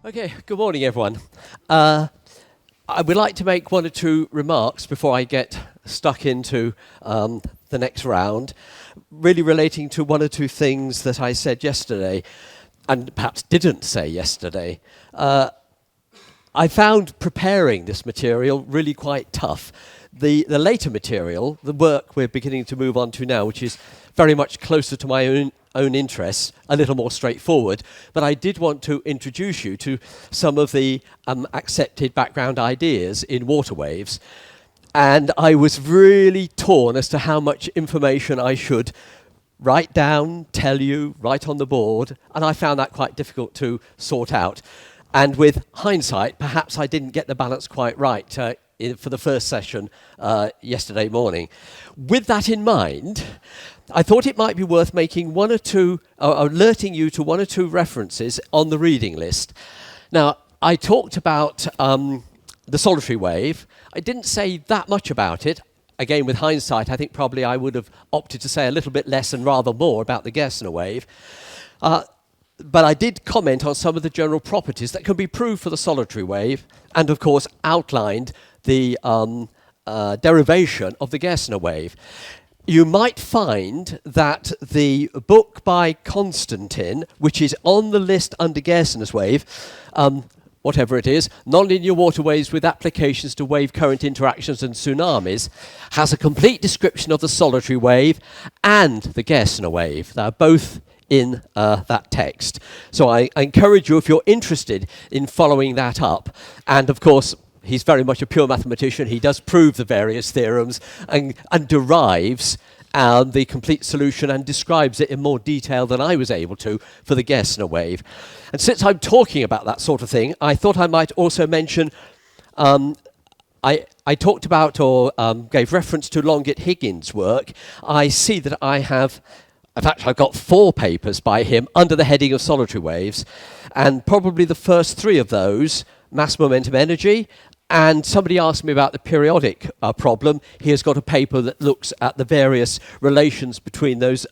Okay, good morning, everyone. I would like to make one or two remarks before I get stuck into the next round, really relating to one or two things that I said yesterday, and perhaps didn't say yesterday. I found preparing this material really quite tough. The later material, the work we're beginning to move on to now, which is very much closer to my own interests, a little more straightforward, but I did want to introduce you to some of the accepted background ideas in water waves, and I was really torn as to how much information I should write down, tell you, write on the board, and I found that quite difficult to sort out. And with hindsight, perhaps I didn't get the balance quite right for the first session yesterday morning. With that in mind, I thought it might be worth making one or two, alerting you to one or two references on the reading list. Now, I talked about the solitary wave. I didn't say that much about it. Again, with hindsight, I think probably I would have opted to say a little bit less and rather more about the Gersner wave. But I did comment on some of the general properties that can be proved for the solitary wave, and of course outlined the derivation of the Gersner wave. You might find that the book by Constantin, which is on the list under Gersner's wave, whatever it is, Nonlinear Waterways with Applications to Wave Current Interactions and Tsunamis, has a complete description of the solitary wave and the Gersner wave. They're both in that text. So I encourage you, if you're interested in following that up, and of course, he's very much a pure mathematician. He does prove the various theorems and derives the complete solution and describes it in more detail than I was able to for the Gersner wave. And since I'm talking about that sort of thing, I thought I might also mention, I talked about or gave reference to Longgett-Higgins' work. I see that I have, in fact, I've got 4 papers by him under the heading of solitary waves, and probably the first 3 of those, mass momentum energy, and somebody asked me about the periodic problem. He has got a paper that looks at the various relations between those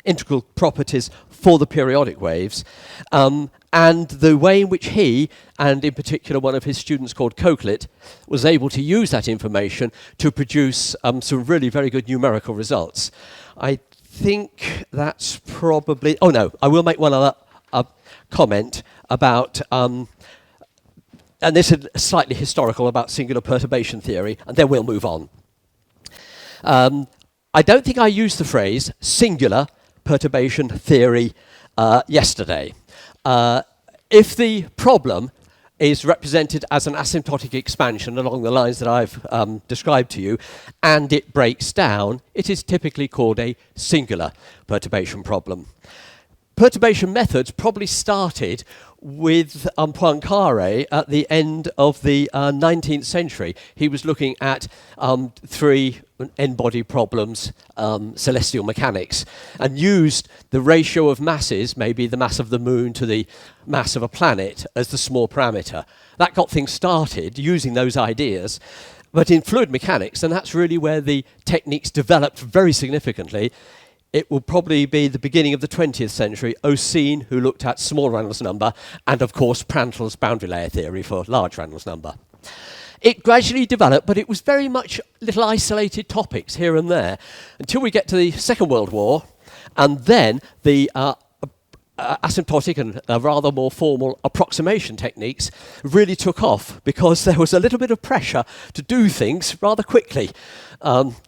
integral properties for the periodic waves, and the way in which he, and in particular one of his students called Coquelet, was able to use that information to produce some really very good numerical results. I think that's probably... Oh no, I will make one other comment about... and this is slightly historical about singular perturbation theory, and then we'll move on. I don't think I used the phrase singular perturbation theory yesterday. If the problem is represented as an asymptotic expansion along the lines that I've described to you, and it breaks down, it is typically called a singular perturbation problem. Perturbation methods probably started with Poincaré at the end of the 19th century. He was looking at 3 n-body problems, celestial mechanics, and used the ratio of masses, maybe the mass of the moon to the mass of a planet, as the small parameter. That got things started using those ideas. But in fluid mechanics, and that's really where the techniques developed very significantly, it will probably be the beginning of the 20th century, Oseen, who looked at small Reynolds number, and of course Prandtl's boundary layer theory for large Reynolds number. It gradually developed, but it was very much little isolated topics here and there, until we get to the Second World War, and then the asymptotic and rather more formal approximation techniques really took off, because there was a little bit of pressure to do things rather quickly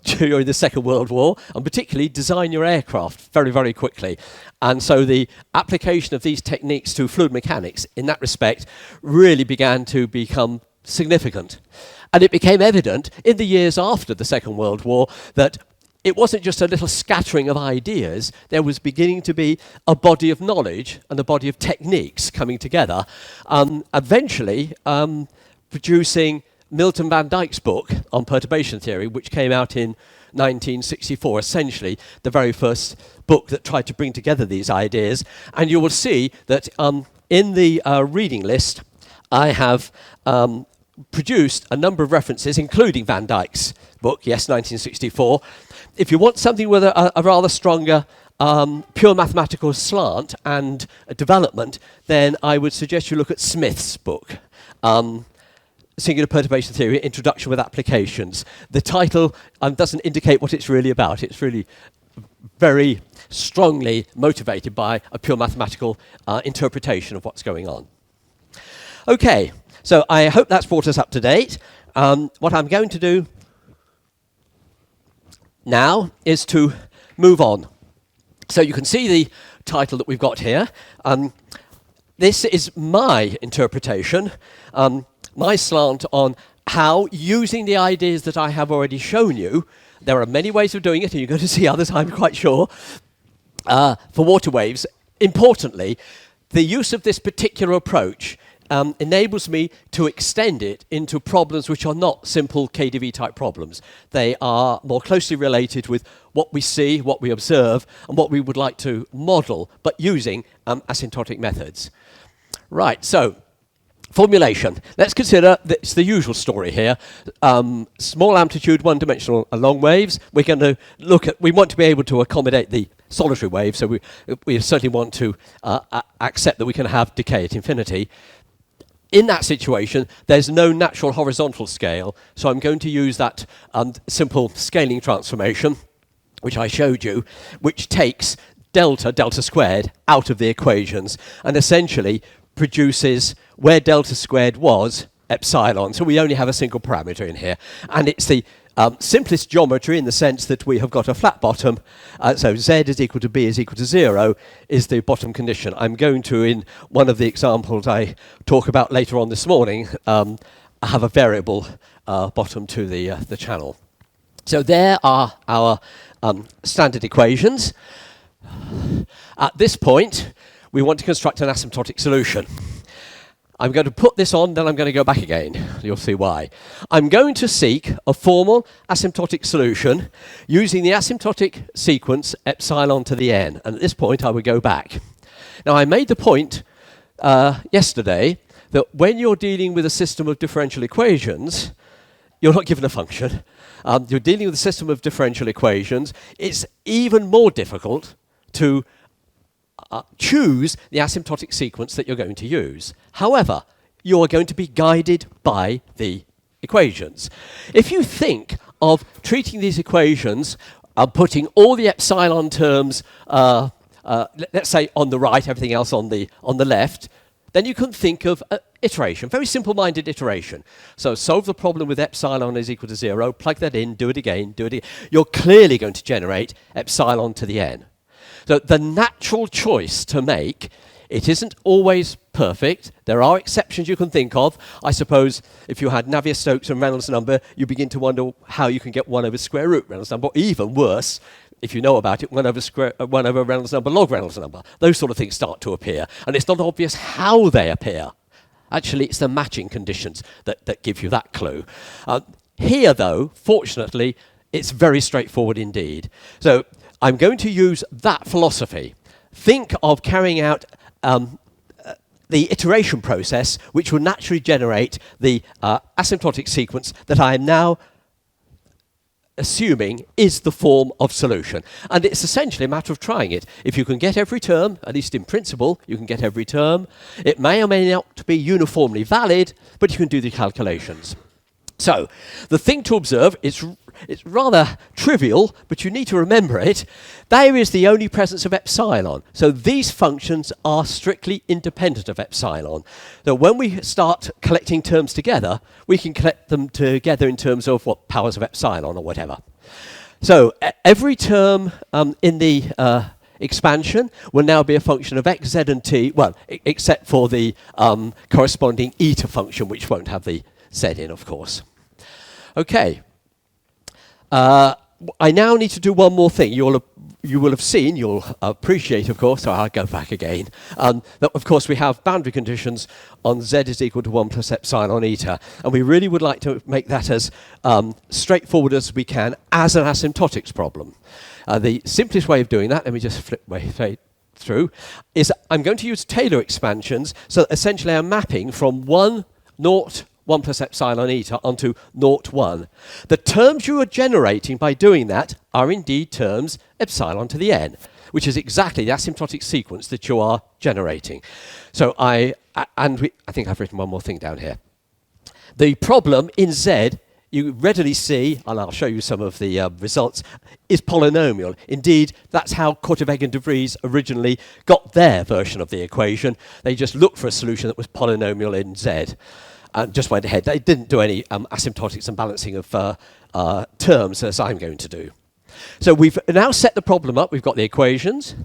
during the Second World War, and particularly design your aircraft very, very quickly. And so the application of these techniques to fluid mechanics in that respect really began to become significant. And it became evident in the years after the Second World War that it wasn't just a little scattering of ideas. There was beginning to be a body of knowledge and a body of techniques coming together, eventually producing Milton van Dijk's book on perturbation theory, which came out in 1964, essentially the very first book that tried to bring together these ideas. And you will see that in the reading list, I have produced a number of references, including Van Dijk's book, yes, 1964. If you want something with a rather stronger pure mathematical slant and development, then I would suggest you look at Smith's book, Singular Perturbation Theory, Introduction with Applications. The title doesn't indicate what it's really about. It's really very strongly motivated by a pure mathematical interpretation of what's going on. Okay, so I hope that's brought us up to date. What I'm going to do now is to move on. So you can see the title that we've got here. This is my interpretation, my slant on how, using the ideas that I have already shown you, there are many ways of doing it, and you're going to see others, I'm quite sure, for water waves. Importantly, the use of this particular approach enables me to extend it into problems which are not simple KdV type problems. They are more closely related with what we see, what we observe, and what we would like to model, but using asymptotic methods. Right, so formulation. Let's consider it's the usual story here. Small amplitude, one-dimensional long waves. We're going to look at, we want to be able to accommodate the solitary wave, so we certainly want to accept that we can have decay at infinity. In that situation, there's no natural horizontal scale, so I'm going to use that simple scaling transformation, which I showed you, which takes delta squared, out of the equations, and essentially produces where delta squared was, epsilon. So we only have a single parameter in here. And it's the simplest geometry in the sense that we have got a flat bottom. So z is equal to b is equal to 0 is the bottom condition. I'm going to, in one of the examples I talk about later on this morning, have a variable bottom to the channel. So there are our standard equations. At this point, we want to construct an asymptotic solution. I'm going to put this on, then I'm going to go back again. You'll see why. I'm going to seek a formal asymptotic solution using the asymptotic sequence epsilon to the n. And at this point, I would go back. Now, I made the point yesterday that when you're dealing with a system of differential equations, you're not given a function. You're dealing with a system of differential equations. It's even more difficult to choose the asymptotic sequence that you're going to use. However, you're going to be guided by the equations. If you think of treating these equations, putting all the epsilon terms, let's say on the right, everything else on the left, then you can think of iteration, very simple-minded iteration. So solve the problem with epsilon is equal to 0, plug that in, do it again, do it again. You're clearly going to generate epsilon to the n. So the natural choice to make, it isn't always perfect. There are exceptions you can think of. I suppose if you had Navier-Stokes and Reynolds number, you begin to wonder how you can get 1 over square root Reynolds number, or even worse, if you know about it, 1 over Reynolds number log Reynolds number. Those sort of things start to appear. And it's not obvious how they appear. Actually, it's the matching conditions that give you that clue. Here, though, fortunately, it's very straightforward indeed. So I'm going to use that philosophy. Think of carrying out the iteration process, which will naturally generate the asymptotic sequence that I am now assuming is the form of solution. And it's essentially a matter of trying it. If you can get every term, at least in principle, you can get every term. It may or may not be uniformly valid, but you can do the calculations. So, the thing to observe, it's rather trivial, but you need to remember it. There is the only presence of epsilon. So these functions are strictly independent of epsilon. So when we start collecting terms together, we can collect them together in terms of what powers of epsilon or whatever. So every term in the expansion will now be a function of x, z, and t, well, except for the corresponding eta function, which won't have the z in, of course. Okay. I now need to do one more thing. You will have seen, you'll appreciate, of course, so I'll go back again, that, of course, we have boundary conditions on z is equal to 1 plus epsilon eta, and we really would like to make that as straightforward as we can as an asymptotics problem. The simplest way of doing that, let me just flip my way through, is I'm going to use Taylor expansions, so essentially I'm mapping from 1 plus epsilon eta onto 0, 1. The terms you are generating by doing that are indeed terms epsilon to the n. which is exactly the asymptotic sequence that you are generating. So I think I've written one more thing down here. The problem in Z, you readily see, and I'll show you some of the results, is polynomial. Indeed, that's how Korteweg and de Vries originally got their version of the equation. They just looked for a solution that was polynomial in Z and just went ahead. They didn't do any asymptotics and balancing of terms as I'm going to do. So we've now set the problem up. We've got the equations.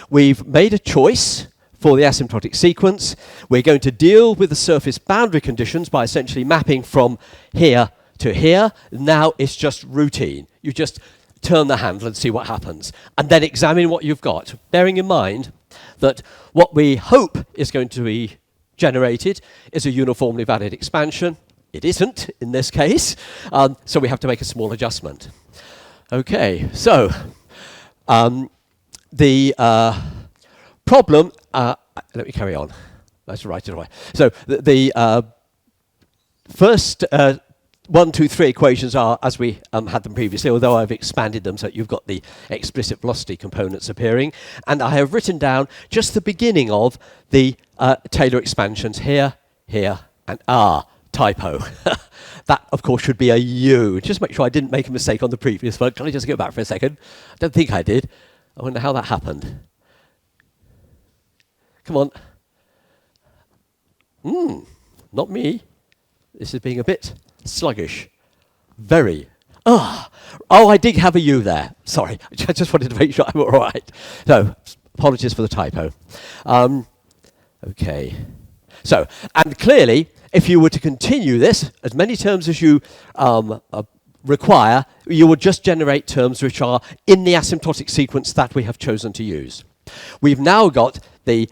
We've made a choice for the asymptotic sequence. We're going to deal with the surface boundary conditions by essentially mapping from here to here. Now it's just routine. You just turn the handle and see what happens, and then examine what you've got, bearing in mind that what we hope is going to be generated is a uniformly valid expansion. It isn't in this case, so we have to make a small adjustment. Okay, so the problem, let me carry on. Let's write it away. So the first 1, 2, 3 equations are as we had them previously, although I've expanded them so that you've got the explicit velocity components appearing. And I have written down just the beginning of the Taylor expansions here, here, and typo. That, of course, should be a U. Just make sure I didn't make a mistake on the previous one. Can I just go back for a second? I don't think I did. I wonder how that happened. Come on. Not me. This is being a bit sluggish. Very. Oh, I did have a U there. Sorry. I just wanted to make sure I'm all right. So, apologies for the typo. Okay. So, and clearly, if you were to continue this, as many terms as you require, you will just generate terms which are in the asymptotic sequence that we have chosen to use. We've now got the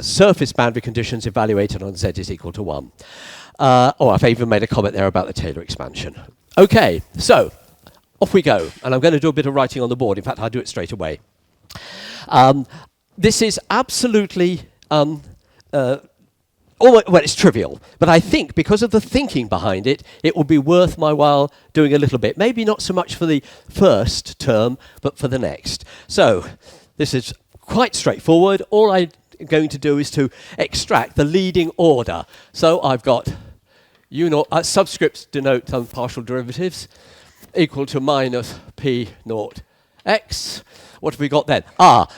surface boundary conditions evaluated on Z is equal to 1. I've even made a comment there about the Taylor expansion. Okay, so off we go. And I'm going to do a bit of writing on the board. In fact, I'll do it straight away. This is absolutely, well, it's trivial. But I think because of the thinking behind it, it will be worth my while doing a little bit. Maybe not so much for the first term, but for the next. So this is quite straightforward. All I'm going to do is to extract the leading order. So I've got U0, subscripts denote partial derivatives, equal to minus P naught x. What have we got then?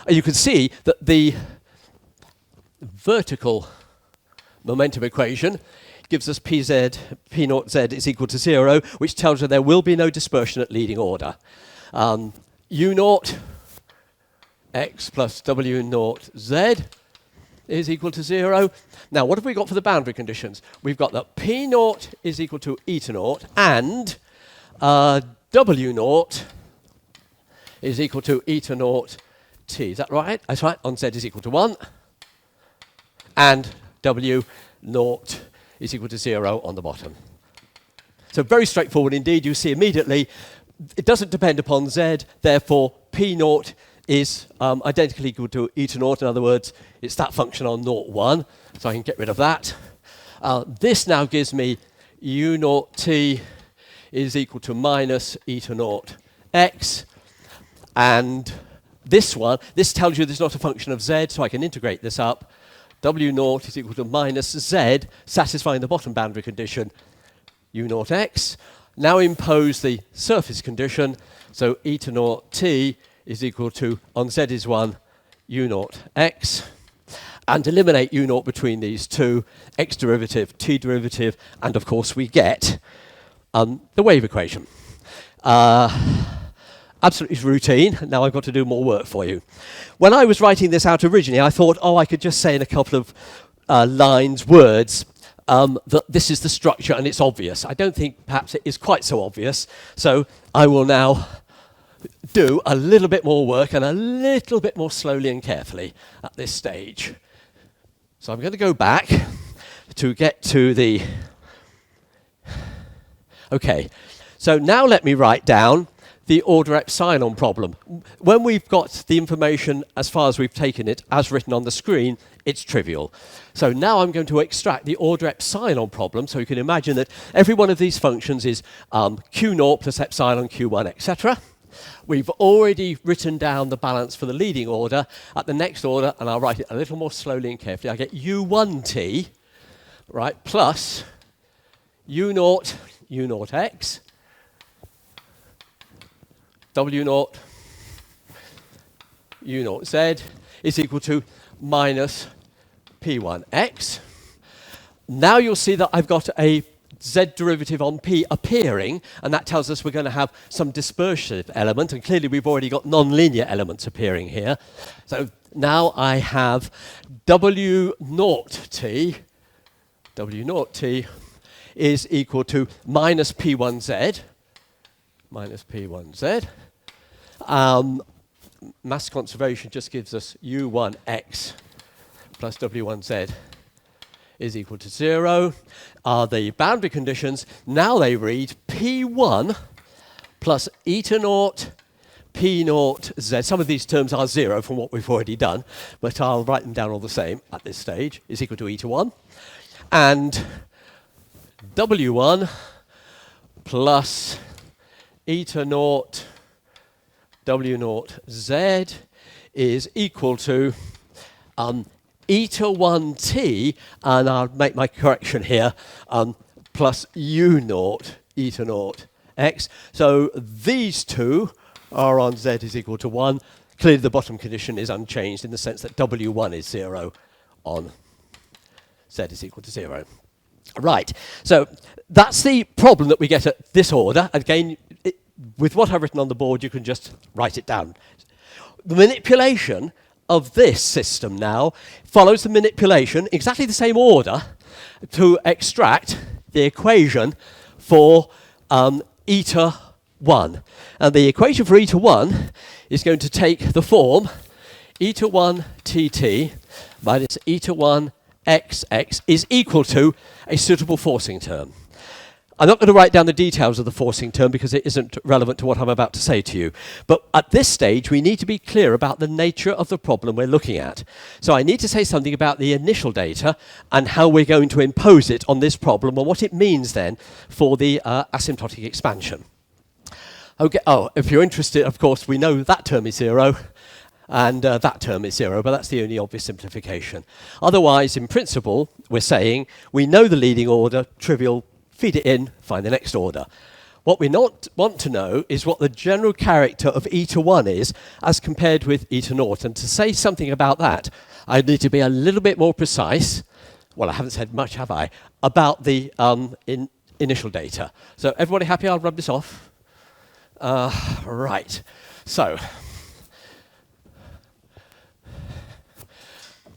You can see that the vertical momentum equation gives us P naught z is equal to 0, which tells you there will be no dispersion at leading order. U0 x plus W0 z is equal to 0. Now, what have we got for the boundary conditions? We've got that P0 is equal to eta naught and W0 is equal to eta naught t. Is that right? That's right. On z is equal to 1. And W0 is equal to 0 on the bottom. So very straightforward indeed. You see immediately it doesn't depend upon z, therefore P0 is identically equal to eta naught. In other words, it's that function on 0, 1, so I can get rid of that. This now gives me U0 t is equal to minus eta naught x, and this one, this tells you there's not a function of z, so I can integrate this up. W0 is equal to minus z, satisfying the bottom boundary condition, U0 x. Now impose the surface condition, so eta naught t is equal to, on z is 1, U0 x. And eliminate U0 between these two, x derivative, t derivative, and of course we get the wave equation. Absolutely routine. Now I've got to do more work for you. When I was writing this out originally, I thought, I could just say in a couple of lines, words, that this is the structure and it's obvious. I don't think perhaps it is quite so obvious. So I will now do a little bit more work and a little bit more slowly and carefully at this stage. So I'm going to go back to get to the... Okay, so now let me write down the order epsilon problem. When we've got the information as far as we've taken it, as written on the screen, it's trivial. So now I'm going to extract the order epsilon problem, so you can imagine that every one of these functions is Q0 plus epsilon Q1, etc. We've already written down the balance for the leading order. At the next order, and I'll write it a little more slowly and carefully, I get U1t, right, plus U0, U0x, W0, U0z is equal to minus P1x. Now you'll see that I've got a z derivative on P appearing, and that tells us we're going to have some dispersive element, and clearly we've already got nonlinear elements appearing here. So now I have W0t is equal to minus P1z, mass conservation just gives us U1x plus W1z is equal to 0. The boundary conditions, now they read P1 plus eta naught P naught Z. Some of these terms are 0 from what we've already done, but I'll write them down all the same at this stage, is equal to eta 1. And W1 plus eta naught W naught Z is equal to eta 1t, and I'll make my correction here, plus u naught eta naught x. So these two are on z is equal to 1. Clearly the bottom condition is unchanged in the sense that w1 is 0 on z is equal to 0. Right, so that's the problem that we get at this order. Again, with what I've written on the board, you can just write it down. The manipulation of this system now follows the manipulation, exactly the same order, to extract the equation for eta 1. And the equation for eta 1 is going to take the form eta 1 tt minus eta 1 xx is equal to a suitable forcing term. I'm not going to write down the details of the forcing term because it isn't relevant to what I'm about to say to you. But at this stage, we need to be clear about the nature of the problem we're looking at. So I need to say something about the initial data and how we're going to impose it on this problem and what it means then for the asymptotic expansion. Okay. Oh, if you're interested, of course, we know that term is 0 and that term is 0, but that's the only obvious simplification. Otherwise, in principle, we're saying we know the leading order, trivial, feed it in, find the next order. What we not want to know is what the general character of eta 1 is as compared with eta naught. And to say something about that, I need to be a little bit more precise. Well, I haven't said much, have I? About the initial data. So everybody happy? I'll rub this off. Right. So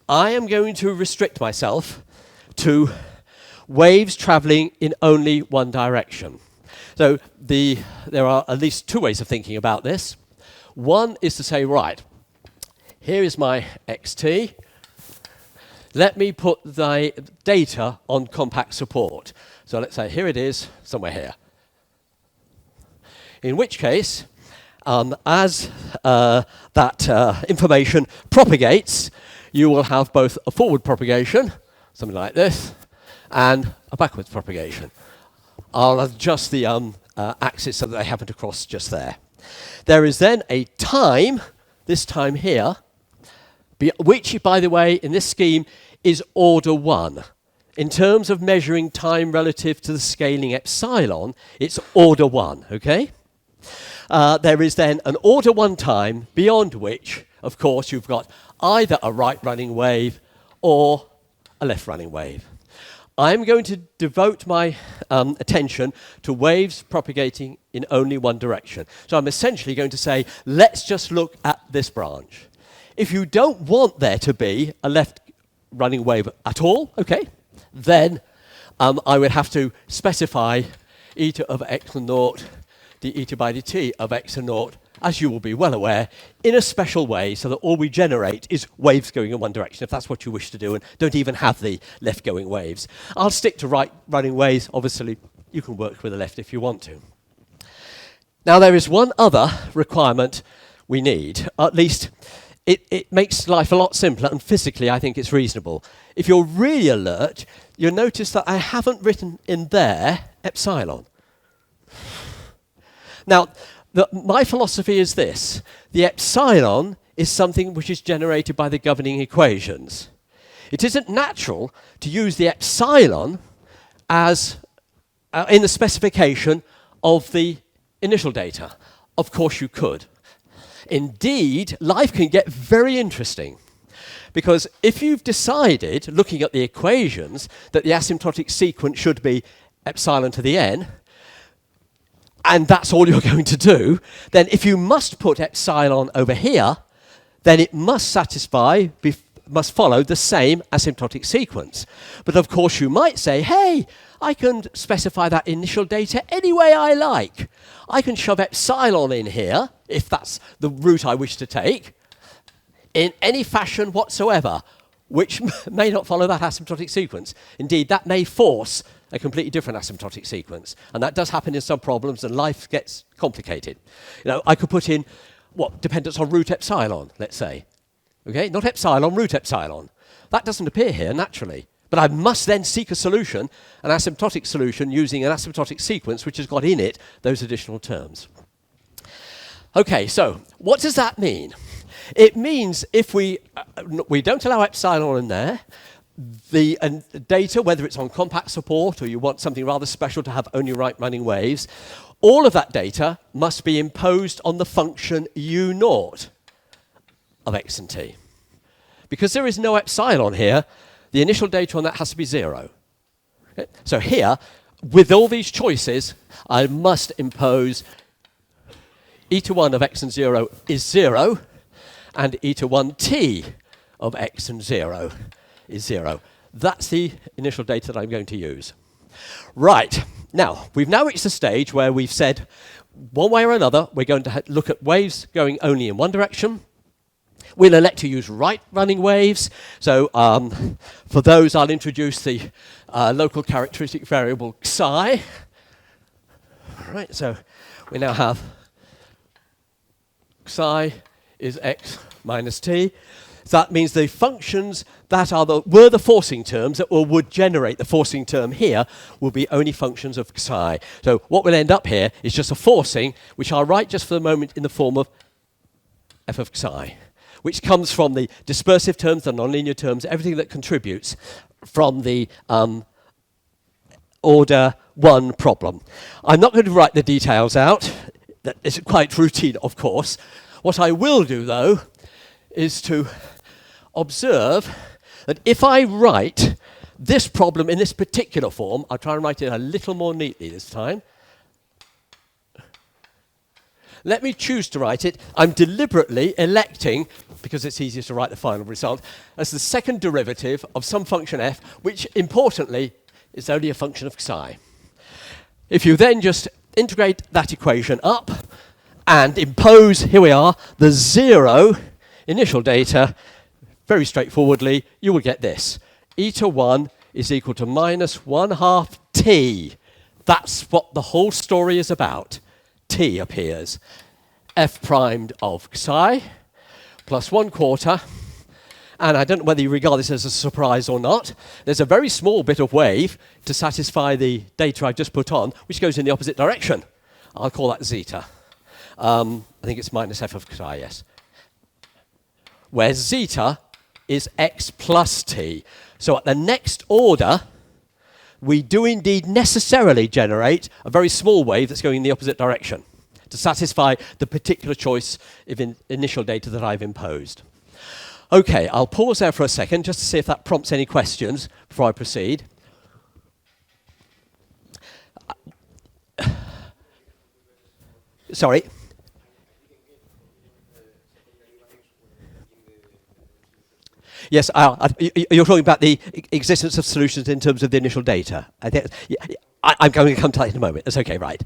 I am going to restrict myself to waves traveling in only one direction. So there are at least two ways of thinking about this. One is to say, right, here is my xt. Let me put the data on compact support. So let's say here it is, somewhere here. In which case, as that information propagates, you will have both a forward propagation, something like this, and a backwards propagation. I'll adjust the axis so that they happen to cross just there. There is then a time, this time here, which, by the way, in this scheme, is order 1. In terms of measuring time relative to the scaling epsilon, it's order 1, okay? There is then an order 1 time, beyond which, of course, you've got either a right-running wave or a left-running wave. I'm going to devote my attention to waves propagating in only one direction. So I'm essentially going to say, let's just look at this branch. If you don't want there to be a left-running wave at all, okay, then I would have to specify eta of x and naught, the eta by dt of x and naught, as you will be well aware, in a special way so that all we generate is waves going in one direction, if that's what you wish to do, and don't even have the left-going waves. I'll stick to right-running waves. Obviously, you can work with the left if you want to. Now, there is one other requirement we need. At least, it makes life a lot simpler, and physically, I think it's reasonable. If you're really alert, you'll notice that I haven't written in there epsilon. Now, My philosophy is this. The epsilon is something which is generated by the governing equations. It isn't natural to use the epsilon as in the specification of the initial data. Of course you could. Indeed, life can get very interesting. Because if you've decided, looking at the equations, that the asymptotic sequence should be epsilon to the n, and that's all you're going to do, then if you must put epsilon over here, then it must must follow the same asymptotic sequence. But of course you might say, hey, I can specify that initial data any way I like. I can shove epsilon in here, if that's the route I wish to take, in any fashion whatsoever, which may not follow that asymptotic sequence. Indeed, that may force a completely different asymptotic sequence. And that does happen in some problems, and life gets complicated. You know, I could put in, what, dependence on root epsilon, let's say. Okay, not epsilon, root epsilon. That doesn't appear here naturally. But I must then seek a solution, an asymptotic solution, using an asymptotic sequence which has got in it those additional terms. Okay, so what does that mean? It means if we don't allow epsilon in there, the data, whether it's on compact support or you want something rather special to have only right running waves, all of that data must be imposed on the function u0 of x and t. Because there is no epsilon here, the initial data on that has to be 0. Okay? So here, with all these choices, I must impose e to 1 of x and 0 is 0, and e to 1t of x and 0 is 0. That's the initial data that I'm going to use. Right, now, we've now reached the stage where we've said, one way or another, we're going to look at waves going only in one direction. We'll elect to use right-running waves. So for those, I'll introduce the local characteristic variable psi. All right, so we now have psi is x minus t. So that means the functions that were the forcing terms that would generate the forcing term here will be only functions of psi. So what will end up here is just a forcing, which I'll write just for the moment in the form of f of psi, which comes from the dispersive terms, the nonlinear terms, everything that contributes from the order 1 problem. I'm not going to write the details out. That is quite routine, of course. What I will do, though, is to observe that if I write this problem in this particular form, I'll try and write it a little more neatly this time. Let me choose to write it. I'm deliberately electing, because it's easier to write the final result, as the second derivative of some function f, which, importantly, is only a function of psi. If you then just integrate that equation up and impose, here we are, the 0 initial data, very straightforwardly, you will get this. E to 1 is equal to minus 1/2 t. That's what the whole story is about. T appears. F primed of psi plus 1/4. And I don't know whether you regard this as a surprise or not. There's a very small bit of wave to satisfy the data I've just put on, which goes in the opposite direction. I'll call that zeta. I think it's minus f of psi, yes. Where zeta is x plus t. So at the next order, we do indeed necessarily generate a very small wave that's going in the opposite direction to satisfy the particular choice of initial data that I've imposed. Okay, I'll pause there for a second just to see if that prompts any questions before I proceed. Sorry. Yes, you're talking about the existence of solutions in terms of the initial data. I'm going to come to that in a moment. That's okay, right.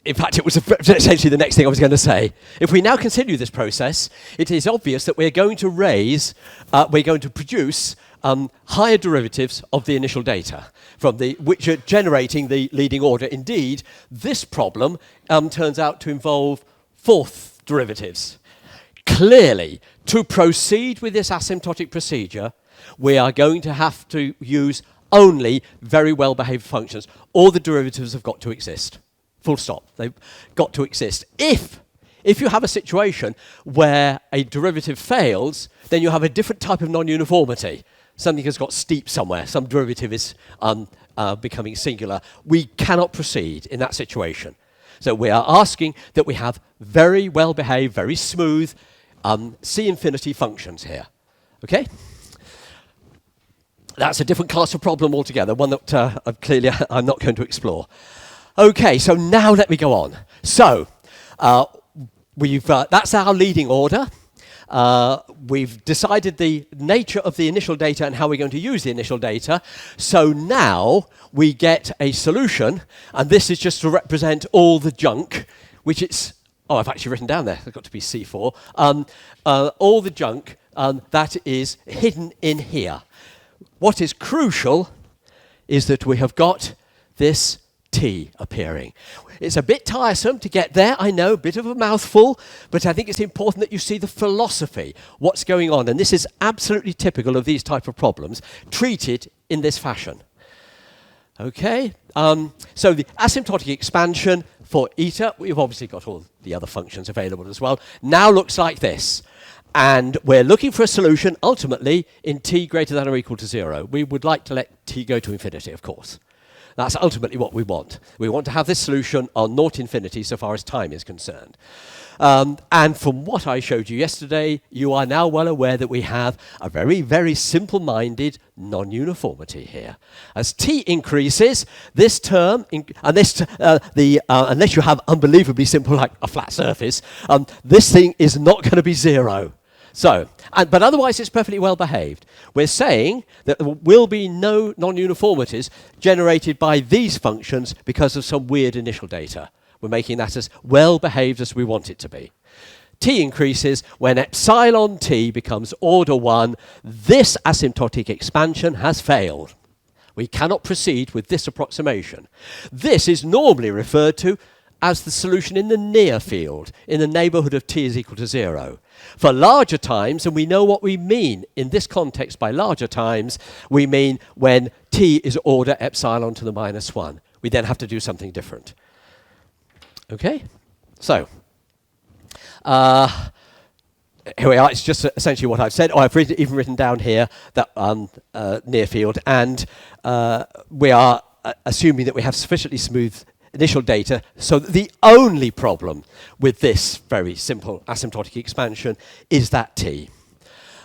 In fact, it was essentially the next thing I was going to say. If we now continue this process, it is obvious that we're going to produce higher derivatives of the initial data, which are generating the leading order. Indeed, this problem turns out to involve fourth derivatives. Clearly, to proceed with this asymptotic procedure, we are going to have to use only very well-behaved functions. All the derivatives have got to exist. Full stop. They've got to exist. If you have a situation where a derivative fails, then you have a different type of non-uniformity. Something has got steep somewhere. Some derivative is becoming singular. We cannot proceed in that situation. So we are asking that we have very well-behaved, very smooth C infinity functions here. Okay? That's a different class of problem altogether, one that clearly I'm not going to explore. Okay, so now let me go on. So that's our leading order. We've decided the nature of the initial data and how we're going to use the initial data. So now we get a solution, and this is just to represent all the junk, which it's, oh, I've actually written down there, it's got to be C4, all the junk that is hidden in here. What is crucial is that we have got this T appearing. It's a bit tiresome to get there, I know, a bit of a mouthful, but I think it's important that you see the philosophy, what's going on, and this is absolutely typical of these type of problems, treated in this fashion. Okay, so the asymptotic expansion for eta, we've obviously got all the other functions available as well, now looks like this. And we're looking for a solution, ultimately, in t greater than or equal to 0. We would like to let t go to infinity, of course. That's ultimately what we want. We want to have this solution on naught infinity so far as time is concerned. And from what I showed you yesterday, you are now well aware that we have a very, very simple-minded non-uniformity here. As t increases, this term, unless you have unbelievably simple, like a flat surface, this thing is not going to be 0. So, but otherwise it's perfectly well behaved. We're saying that there will be no non-uniformities generated by these functions because of some weird initial data. We're making that as well behaved as we want it to be. T increases when epsilon t becomes order 1. This asymptotic expansion has failed. We cannot proceed with this approximation. This is normally referred to as the solution in the near field, in the neighborhood of t is equal to 0. For larger times, and we know what we mean in this context by larger times, we mean when t is order epsilon to the minus 1. We then have to do something different. Okay? So, here we are. It's just essentially what I've said. Oh, I've even written down here that near field, and we are assuming that we have sufficiently smooth initial data, so that the only problem with this very simple asymptotic expansion is that t.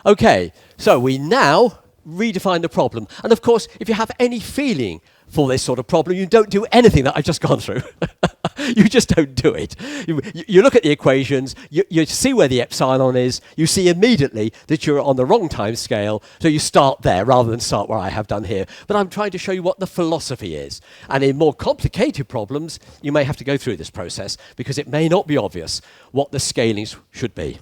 Okay, so we now redefine the problem. And of course, if you have any feeling for this sort of problem, you don't do anything that I've just gone through. You just don't do it. You look at the equations, you see where the epsilon is, you see immediately that you're on the wrong time scale, so you start there rather than start where I have done here. But I'm trying to show you what the philosophy is. And in more complicated problems, you may have to go through this process because it may not be obvious what the scalings should be.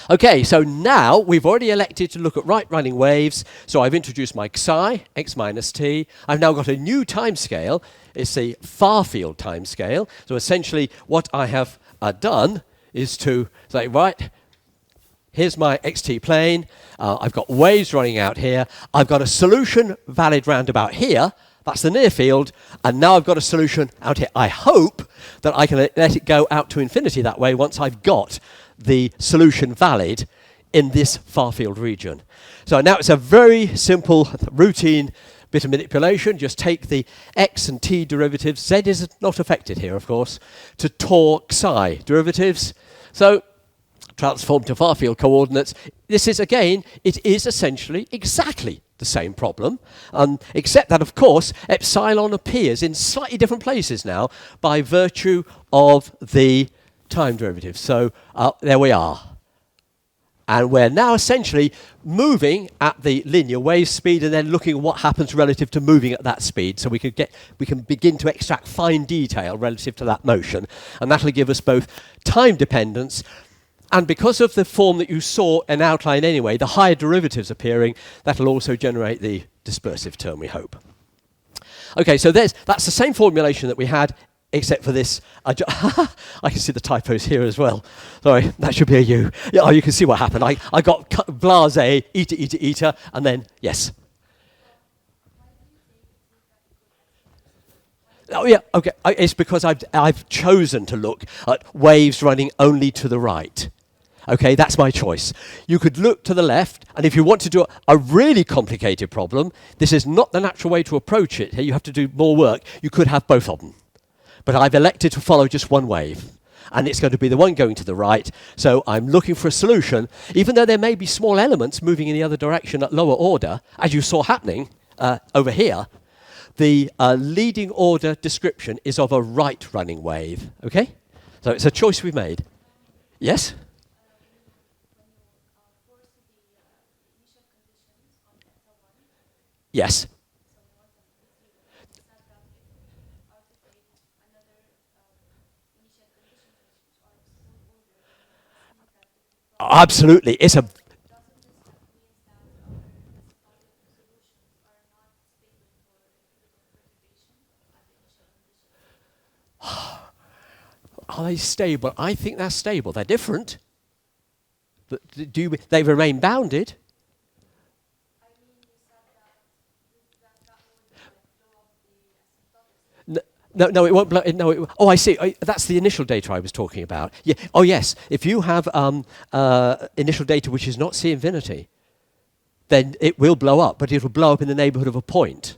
Okay, so now we've already elected to look at right-running waves. So I've introduced my psi, x minus t. I've now got a new time scale. It's the far-field time scale. So essentially what I have done is to say, right, here's my xt plane. I've got waves running out here. I've got a solution valid round about here. That's the near field. And now I've got a solution out here. I hope that I can let it go out to infinity that way once I've got the solution valid in this far-field region. So now it's a very simple routine bit of manipulation. Just take the x and t derivatives. Z is not affected here, of course, to torque psi derivatives. So transform to far-field coordinates. This is, again, it is essentially exactly the same problem, except that, of course, epsilon appears in slightly different places now by virtue of the time derivative. So there we are. And we're now essentially moving at the linear wave speed and then looking at what happens relative to moving at that speed. So we can begin to extract fine detail relative to that motion. And that'll give us both time dependence, and because of the form that you saw in outline anyway, the higher derivatives appearing, that'll also generate the dispersive term, we hope. Okay, so that's the same formulation that we had, except for this. I can see the typos here as well. Sorry, that should be a U. Yeah, oh, you can see what happened. I got blase, eta, and then, yes. Oh yeah, okay. It's because I've chosen to look at waves running only to the right. Okay, that's my choice. You could look to the left, and if you want to do a really complicated problem, this is not the natural way to approach it. You have to do more work. You could have both of them. But I've elected to follow just one wave, and it's going to be the one going to the right. So I'm looking for a solution, even though there may be small elements moving in the other direction at lower order, as you saw happening over here. The leading order description is of a right-running wave, okay? So it's a choice we've made. Yes? Yes. Absolutely. It's a Are they stable? I think they're stable. They're different. But they remain bounded. No, it won't blow. No, oh, I see. That's the initial data I was talking about. Yeah. Oh, yes. If you have initial data which is not C infinity, then it will blow up, but it will blow up in the neighborhood of a point.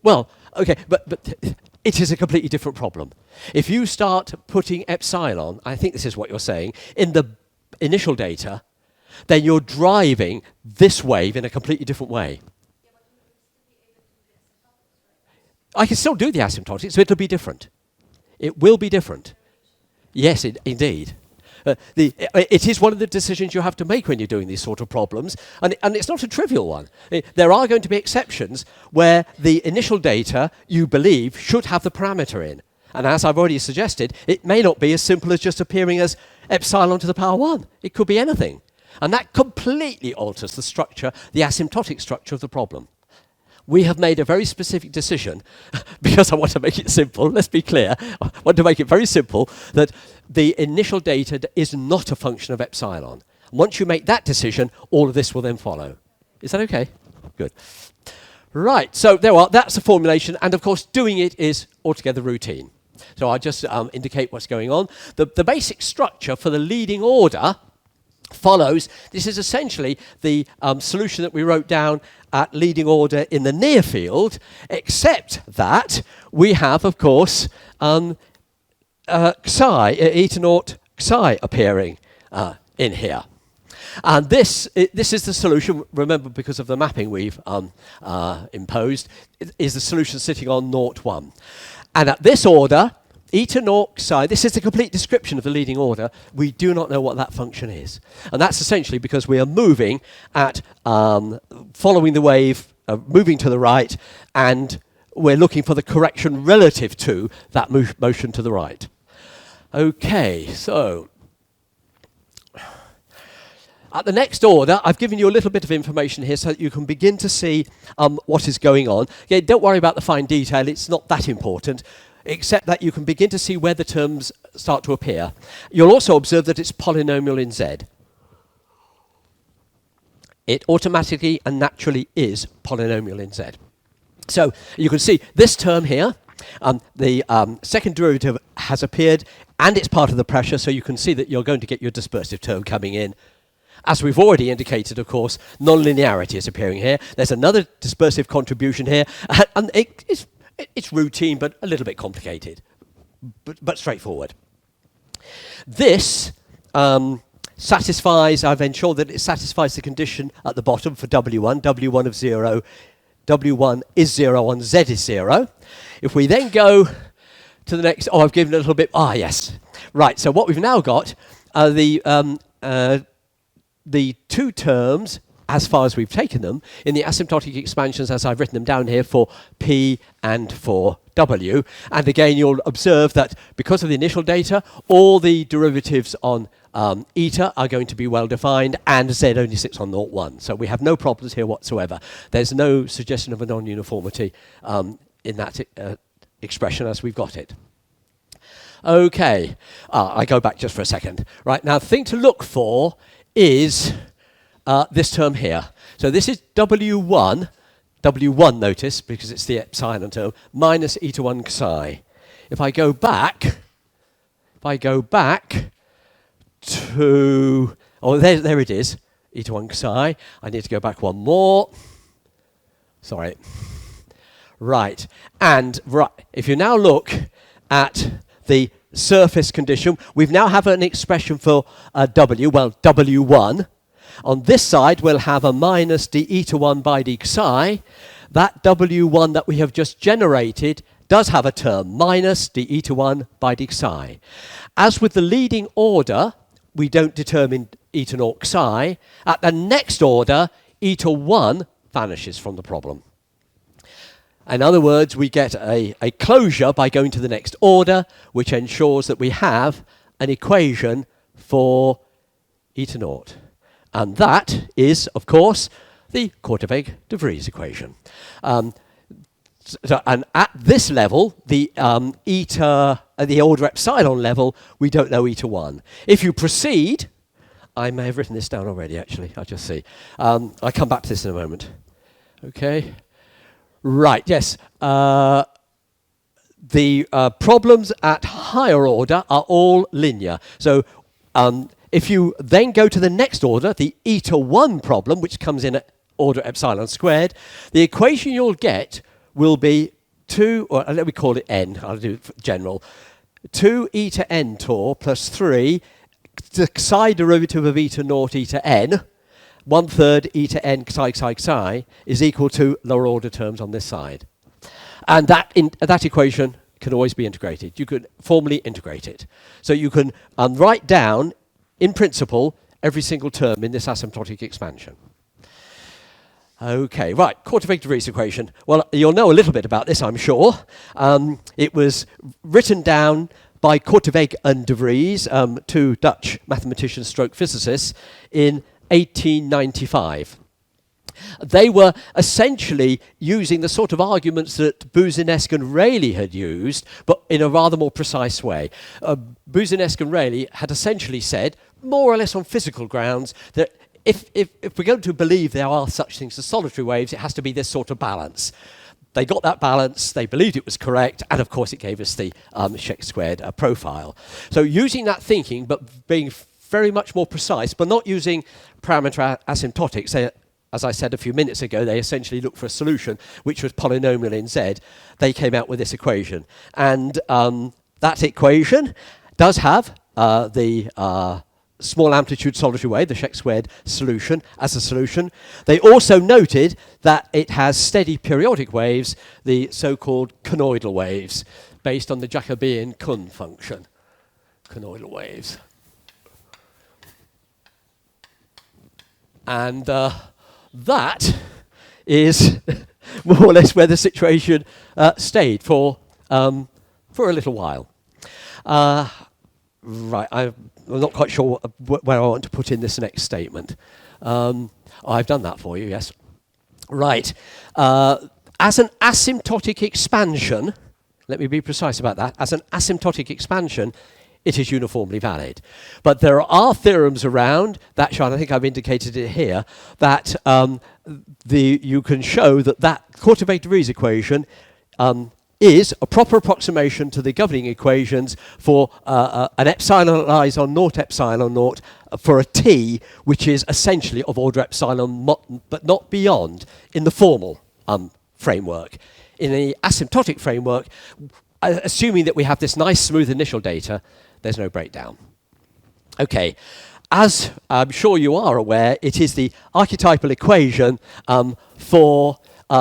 Well, okay, but it is a completely different problem. If you start putting epsilon, I think this is what you're saying, in the initial data, then you're driving this wave in a completely different way. I can still do the asymptotic, so it'll be different. It will be different. Yes, indeed. It is one of the decisions you have to make when you're doing these sort of problems, and it's not a trivial one. There are going to be exceptions where the initial data, you believe, should have the parameter in. And as I've already suggested, it may not be as simple as just appearing as epsilon to the power 1. It could be anything. And that completely alters the structure, the asymptotic structure of the problem. We have made a very specific decision, because I want to make it simple, let's be clear, I want to make it very simple, that the initial data is not a function of epsilon. Once you make that decision, all of this will then follow. Is that okay? Good. Right, so there are, that's the formulation, and of course doing it is altogether routine. So I'll just indicate what's going on. The basic structure for the leading order follows. This is essentially the solution that we wrote down at leading order in the near field, except that we have, of course, psi, eta naught psi appearing in here. And this is the solution, remember, because of the mapping we've imposed, is the solution sitting on 0, 1. And at this order, eta naught psi, this is the complete description of the leading order. We do not know what that function is. And that's essentially because we are moving at, following the wave, moving to the right, and we're looking for the correction relative to that motion to the right. Okay, so at the next order, I've given you a little bit of information here so that you can begin to see what is going on. Again, don't worry about the fine detail, it's not that important, except that you can begin to see where the terms start to appear. You'll also observe that it's polynomial in Z. It automatically and naturally is polynomial in Z. So you can see this term here, the second derivative has appeared, and it's part of the pressure, so you can see that you're going to get your dispersive term coming in. As we've already indicated, of course, nonlinearity is appearing here. There's another dispersive contribution here, and it's routine, but a little bit complicated, but straightforward. This satisfies, I've ensured that it satisfies the condition at the bottom for W1, W1 of 0, W1 is 0 on Z is 0. If we then go to the next, I've given a little bit, yes. Right, so what we've now got are the two terms, as far as we've taken them, in the asymptotic expansions as I've written them down here for P and for W. And again, you'll observe that because of the initial data, all the derivatives on eta are going to be well defined, and Z only sits on 0, 1. So we have no problems here whatsoever. There's no suggestion of a non-uniformity in that expression as we've got it. Okay, I go back just for a second. Right, now the thing to look for is this term here. So this is W1 notice, because it's the epsilon term, minus e to 1 psi. If I go back to, oh, there it is, e to 1 psi. I need to go back one more. Sorry. Right. And if you now look at the surface condition, we've now have an expression for W, well, W1. On this side, we'll have a minus dE to 1 by d psi. That W1 that we have just generated does have a term, minus dE to 1 by d psi. As with the leading order, we don't determine e to 0 psi. At the next order, e to 1 vanishes from the problem. In other words, we get a closure by going to the next order, which ensures that we have an equation for e to 0. And that is, of course, the KdV-de Vries equation. And at this level, the the order epsilon level, we don't know e to 1. If you proceed, I may have written this down already, actually. I'll just see. I'll come back to this in a moment. Okay. Right, yes. The problems at higher order are all linear. So if you then go to the next order, the e to 1 problem, which comes in at order epsilon squared, the equation you'll get will be 2, or let me call it n, I'll do it for general, 2 e to n tor plus 3, the psi derivative of e to 0 e to n, 1/3 e to n psi psi psi is equal to lower order terms on this side. And that equation can always be integrated. You can formally integrate it. So you can write down, in principle, every single term in this asymptotic expansion. Okay, right, KdV-de Vries equation. Well, you'll know a little bit about this, I'm sure. It was written down by Korteweg and de Vries, two Dutch mathematicians stroke physicists, in 1895. They were essentially using the sort of arguments that Boussinesq and Rayleigh had used, but in a rather more precise way. Boussinesq and Rayleigh had essentially said, more or less on physical grounds, that if we're going to believe there are such things as solitary waves, it has to be this sort of balance. They got that balance, they believed it was correct, and of course it gave us the Scheck squared profile. So using that thinking, but being very much more precise, but not using parameter asymptotics, as I said a few minutes ago, they essentially looked for a solution which was polynomial in Z. They came out with this equation. And that equation does have the small amplitude solitary wave, the Scheck squared solution, as a solution. They also noted that it has steady periodic waves, the so-called conoidal waves, based on the Jacobian Kun function. Conoidal waves. And that is more or less where the situation stayed for a little while. Right, I'm not quite sure where I want to put in this next statement. I've done that for you, yes. Right, as an asymptotic expansion, let me be precise about that, as an asymptotic expansion, it is uniformly valid. But there are theorems around that show, and I think I've indicated it here, that you can show that KdV-de Vries equation is a proper approximation to the governing equations for an epsilon that lies on naught epsilon naught for a t, which is essentially of order epsilon, but not beyond in the formal framework. In the asymptotic framework, assuming that we have this nice smooth initial data, there's no breakdown. Okay, as I'm sure you are aware, it is the archetypal equation for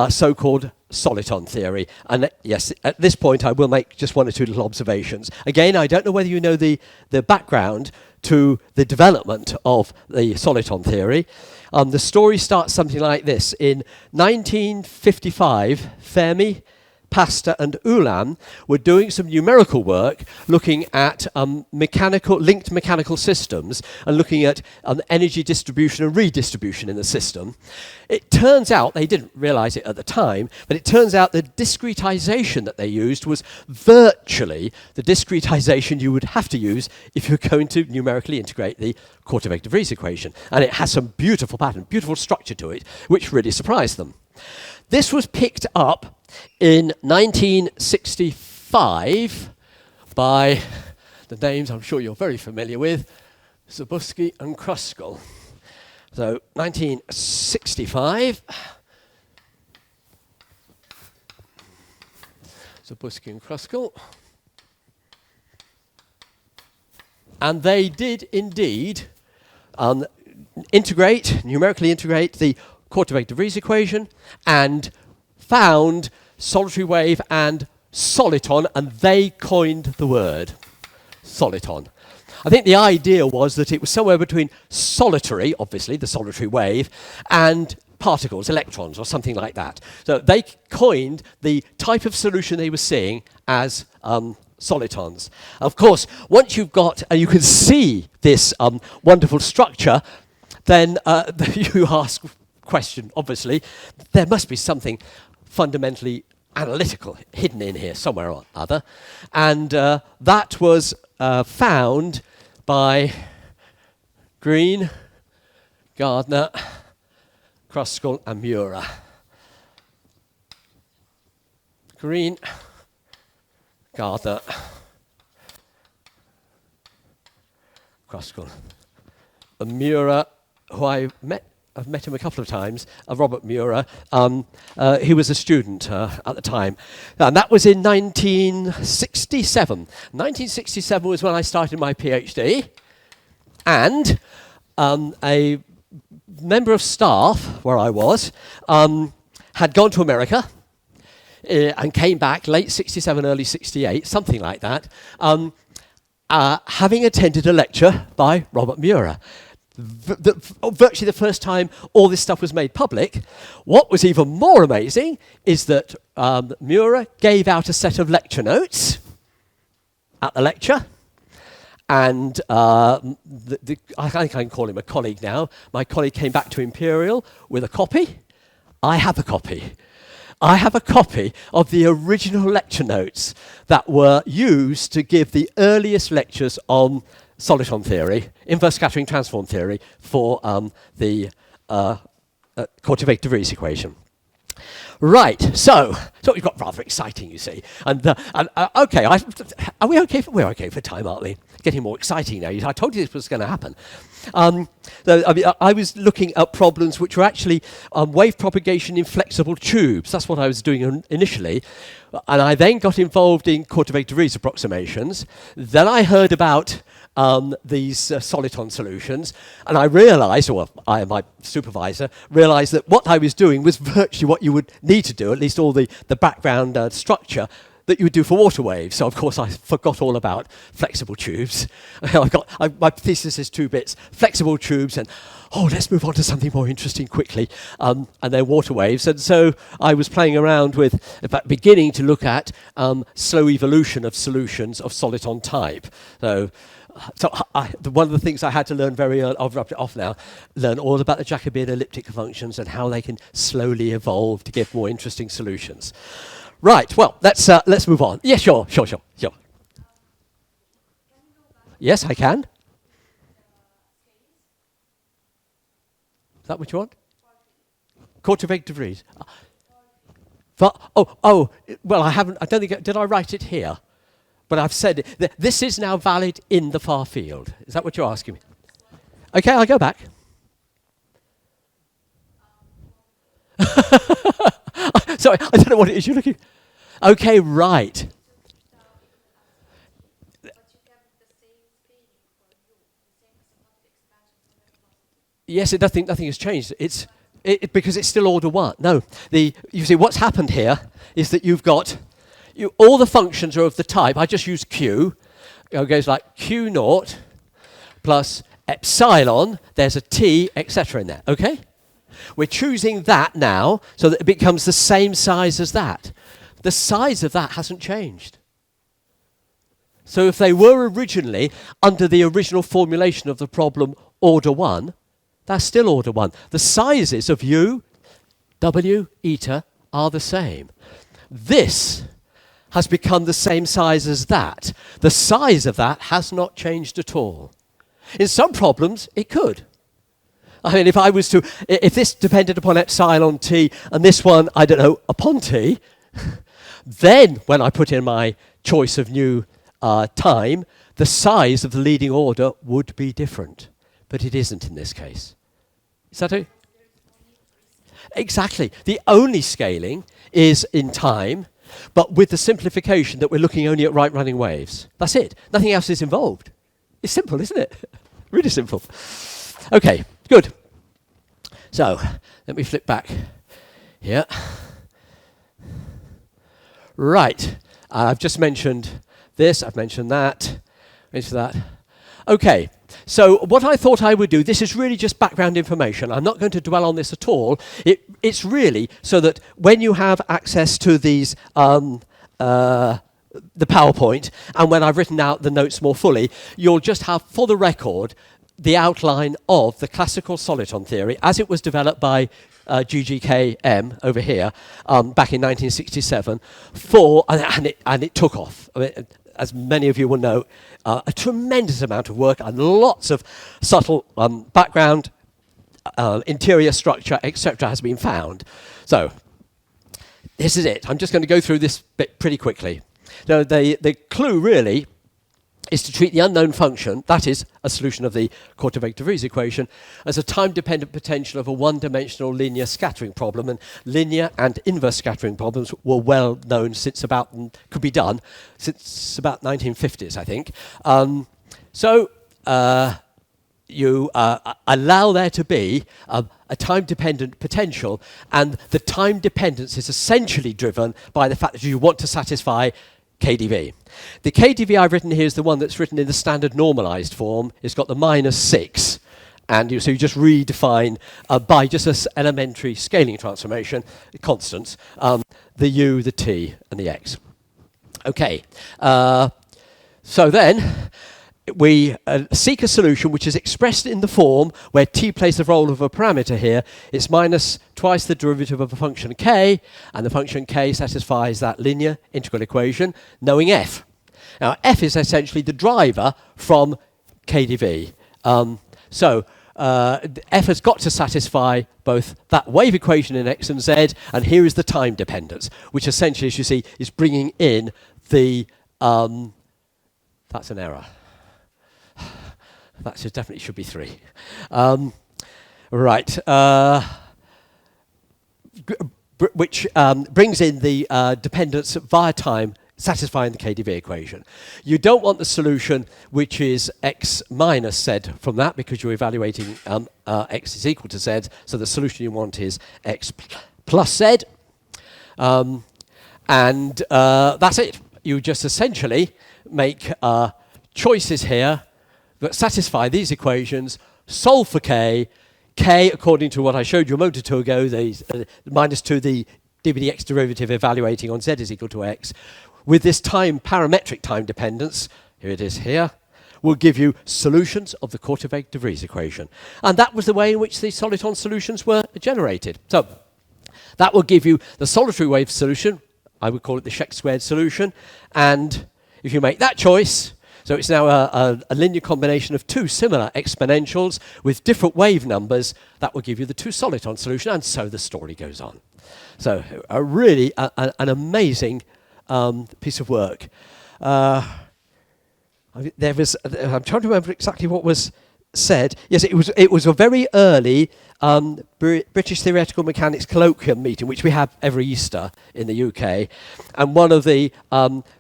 so-called soliton theory. And yes, at this point I will make just one or two little observations. Again, I don't know whether you know the background to the development of the soliton theory. The story starts something like this. In 1955, Fermi Pastor and Ulam were doing some numerical work looking at linked mechanical systems and looking at energy distribution and redistribution in the system. It turns out, they didn't realize it at the time, but it turns out the discretization that they used was virtually the discretization you would have to use if you're going to numerically integrate the Korteweg-de Vries equation. And it has some beautiful pattern, beautiful structure to it, which really surprised them. This was picked up in 1965 by the names I'm sure you're very familiar with, Zabusky and Kruskal. So 1965, Zabusky and Kruskal. And they did indeed numerically integrate the Korteweg-de Vries equation and found solitary wave and soliton, and they coined the word soliton. I think the idea was that it was somewhere between solitary, obviously the solitary wave, and particles, electrons, or something like that. So they coined the type of solution they were seeing as solitons. Of course, once you've got, and you can see this wonderful structure, then you ask question, obviously, there must be something fundamentally analytical hidden in here somewhere or other. And that was found by Green, Gardner, Kruskal, and Muir. Green, Gardner, Kruskal, and Muir, who I've met him a couple of times, Robert Muir. He was a student at the time. And that was in 1967. 1967 was when I started my PhD. And a member of staff, where I was, had gone to America and came back late 67, early 68, something like that, having attended a lecture by Robert Muir. Virtually the first time all this stuff was made public. What was even more amazing is that Muir gave out a set of lecture notes at the lecture, and I think I can call him a colleague now. My colleague came back to Imperial with a copy. I have a copy. I have a copy of the original lecture notes that were used to give the earliest lectures on soliton theory, inverse scattering transform theory, for the Korteweg-de Vries equation. Right, so we've got rather exciting, you see. And okay, are we okay? We're okay for time, aren't we? Getting more exciting now. I told you this was going to happen. I was looking at problems which were actually wave propagation in flexible tubes. That's what I was doing initially. And I then got involved in Korteweg-de Vries approximations. Then I heard about these soliton solutions, and I realized, or my supervisor realized, that what I was doing was virtually what you would need to do, at least all the background structure that you would do for water waves. So of course I forgot all about flexible tubes. My thesis is 2 bits, flexible tubes and, let's move on to something more interesting quickly, and then water waves. And so I was playing around with, in fact, beginning to look at slow evolution of solutions of soliton type. So one of the things I had to learn very early, I've rubbed it off now, learn all about the Jacobian elliptic functions and how they can slowly evolve to give more interesting solutions. Right, well, let's move on. Yeah, sure. Yes, I can. Is that what you want? Korteweg-de Vries. Well, I don't think, did I write it here? But I've said it. This is now valid in the far field. Is that what you're asking me? Okay, I'll go back. Sorry, I don't know what it is you're looking. Okay, right. Yes, nothing has changed. It's because it's still order 1. No, you see what's happened here is that you've got all the functions are of the type. I just use Q. It goes like Q naught plus epsilon. There's a T, etc. in there. Okay. We're choosing that now so that it becomes the same size as that. the size of that hasn't changed. So if they were originally, under the original formulation of the problem, order 1, that's still order 1. The sizes of u, w, eta are the same. This has become the same size as that. The size of that has not changed at all. In some problems, it could. I mean, if this depended upon epsilon t and this one, I don't know, upon t, then when I put in my choice of new time, the size of the leading order would be different. But it isn't in this case. Is that it? Exactly. The only scaling is in time, but with the simplification that we're looking only at right-running waves. That's it. Nothing else is involved. It's simple, isn't it? Really simple. Okay, good. So, let me flip back here. Right. I've just mentioned this, I've mentioned that, Okay, so what I thought I would do, this is really just background information. I'm not going to dwell on this at all. It's really so that when you have access to these, the PowerPoint, and when I've written out the notes more fully, you'll just have, for the record, the outline of the classical soliton theory as it was developed by GGKM over here back in 1967 and it took off. I mean, as many of you will know, a tremendous amount of work and lots of subtle background, interior structure, etc. has been found. So this is it. I'm just going to go through this bit pretty quickly. So the clue really is to treat the unknown function, that is, a solution of the Korteweg-de Vries equation, as a time-dependent potential of a one-dimensional linear scattering problem. And linear and inverse scattering problems were well known since about, could be done, since about 1950s, I think. You allow there to be a time-dependent potential, and the time dependence is essentially driven by the fact that you want to satisfy KdV. The KdV I've written here is the one that's written in the standard normalized form. It's got the -6. And so you just redefine by just an elementary scaling transformation, constants, the u, the t, and the x. Okay. So then we seek a solution which is expressed in the form where t plays the role of a parameter here. It's minus twice the derivative of a function k, and the function k satisfies that linear integral equation, knowing f. Now, f is essentially the driver from KdV. F has got to satisfy both that wave equation in x and z, and here is the time dependence, which essentially, as you see, is bringing in the... that's an error. That definitely should be 3. Right. Which brings in the dependence via time, satisfying the KdV equation. You don't want the solution which is x minus z from that, because you're evaluating x is equal to z, so the solution you want is x plus z. That's it. You just essentially make choices here that satisfy these equations, solve for k, according to what I showed you a moment or two ago, the minus 2 the dx derivative evaluating on z is equal to x, with this time parametric time dependence, here it is here, will give you solutions of the Korteweg-de Vries equation. And that was the way in which the soliton solutions were generated. So that will give you the solitary wave solution, I would call it the Scheck squared solution, and if you make that choice, so it's now a linear combination of two similar exponentials with different wave numbers. That will give you the two soliton solution, and so the story goes on. So really an amazing piece of work. I'm trying to remember exactly what was said. Yes, it was a very early British Theoretical Mechanics Colloquium meeting, which we have every Easter in the UK, and one of the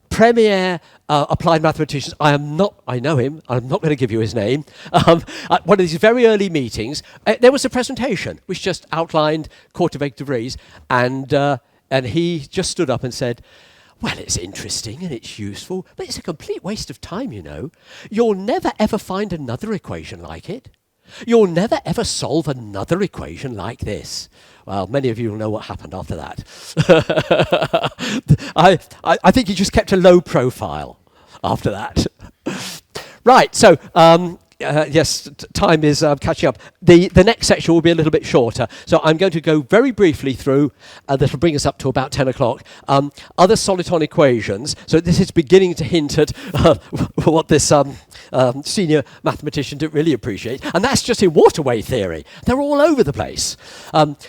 premier applied mathematicians, I know him, I'm not going to give you his name, at one of these very early meetings, there was a presentation which just outlined Korteweg-de Vries, and he just stood up and said, well, it's interesting and it's useful, but it's a complete waste of time, you know. You'll never ever find another equation like it. You'll never ever solve another equation like this. Well, many of you will know what happened after that. I think he just kept a low profile after that. Right, so yes, time is catching up. The next section will be a little bit shorter, so I'm going to go very briefly through, this will bring us up to about 10 o'clock, other soliton equations. So this is beginning to hint at what this senior mathematician didn't really appreciate, and that's just in water wave theory. They're all over the place.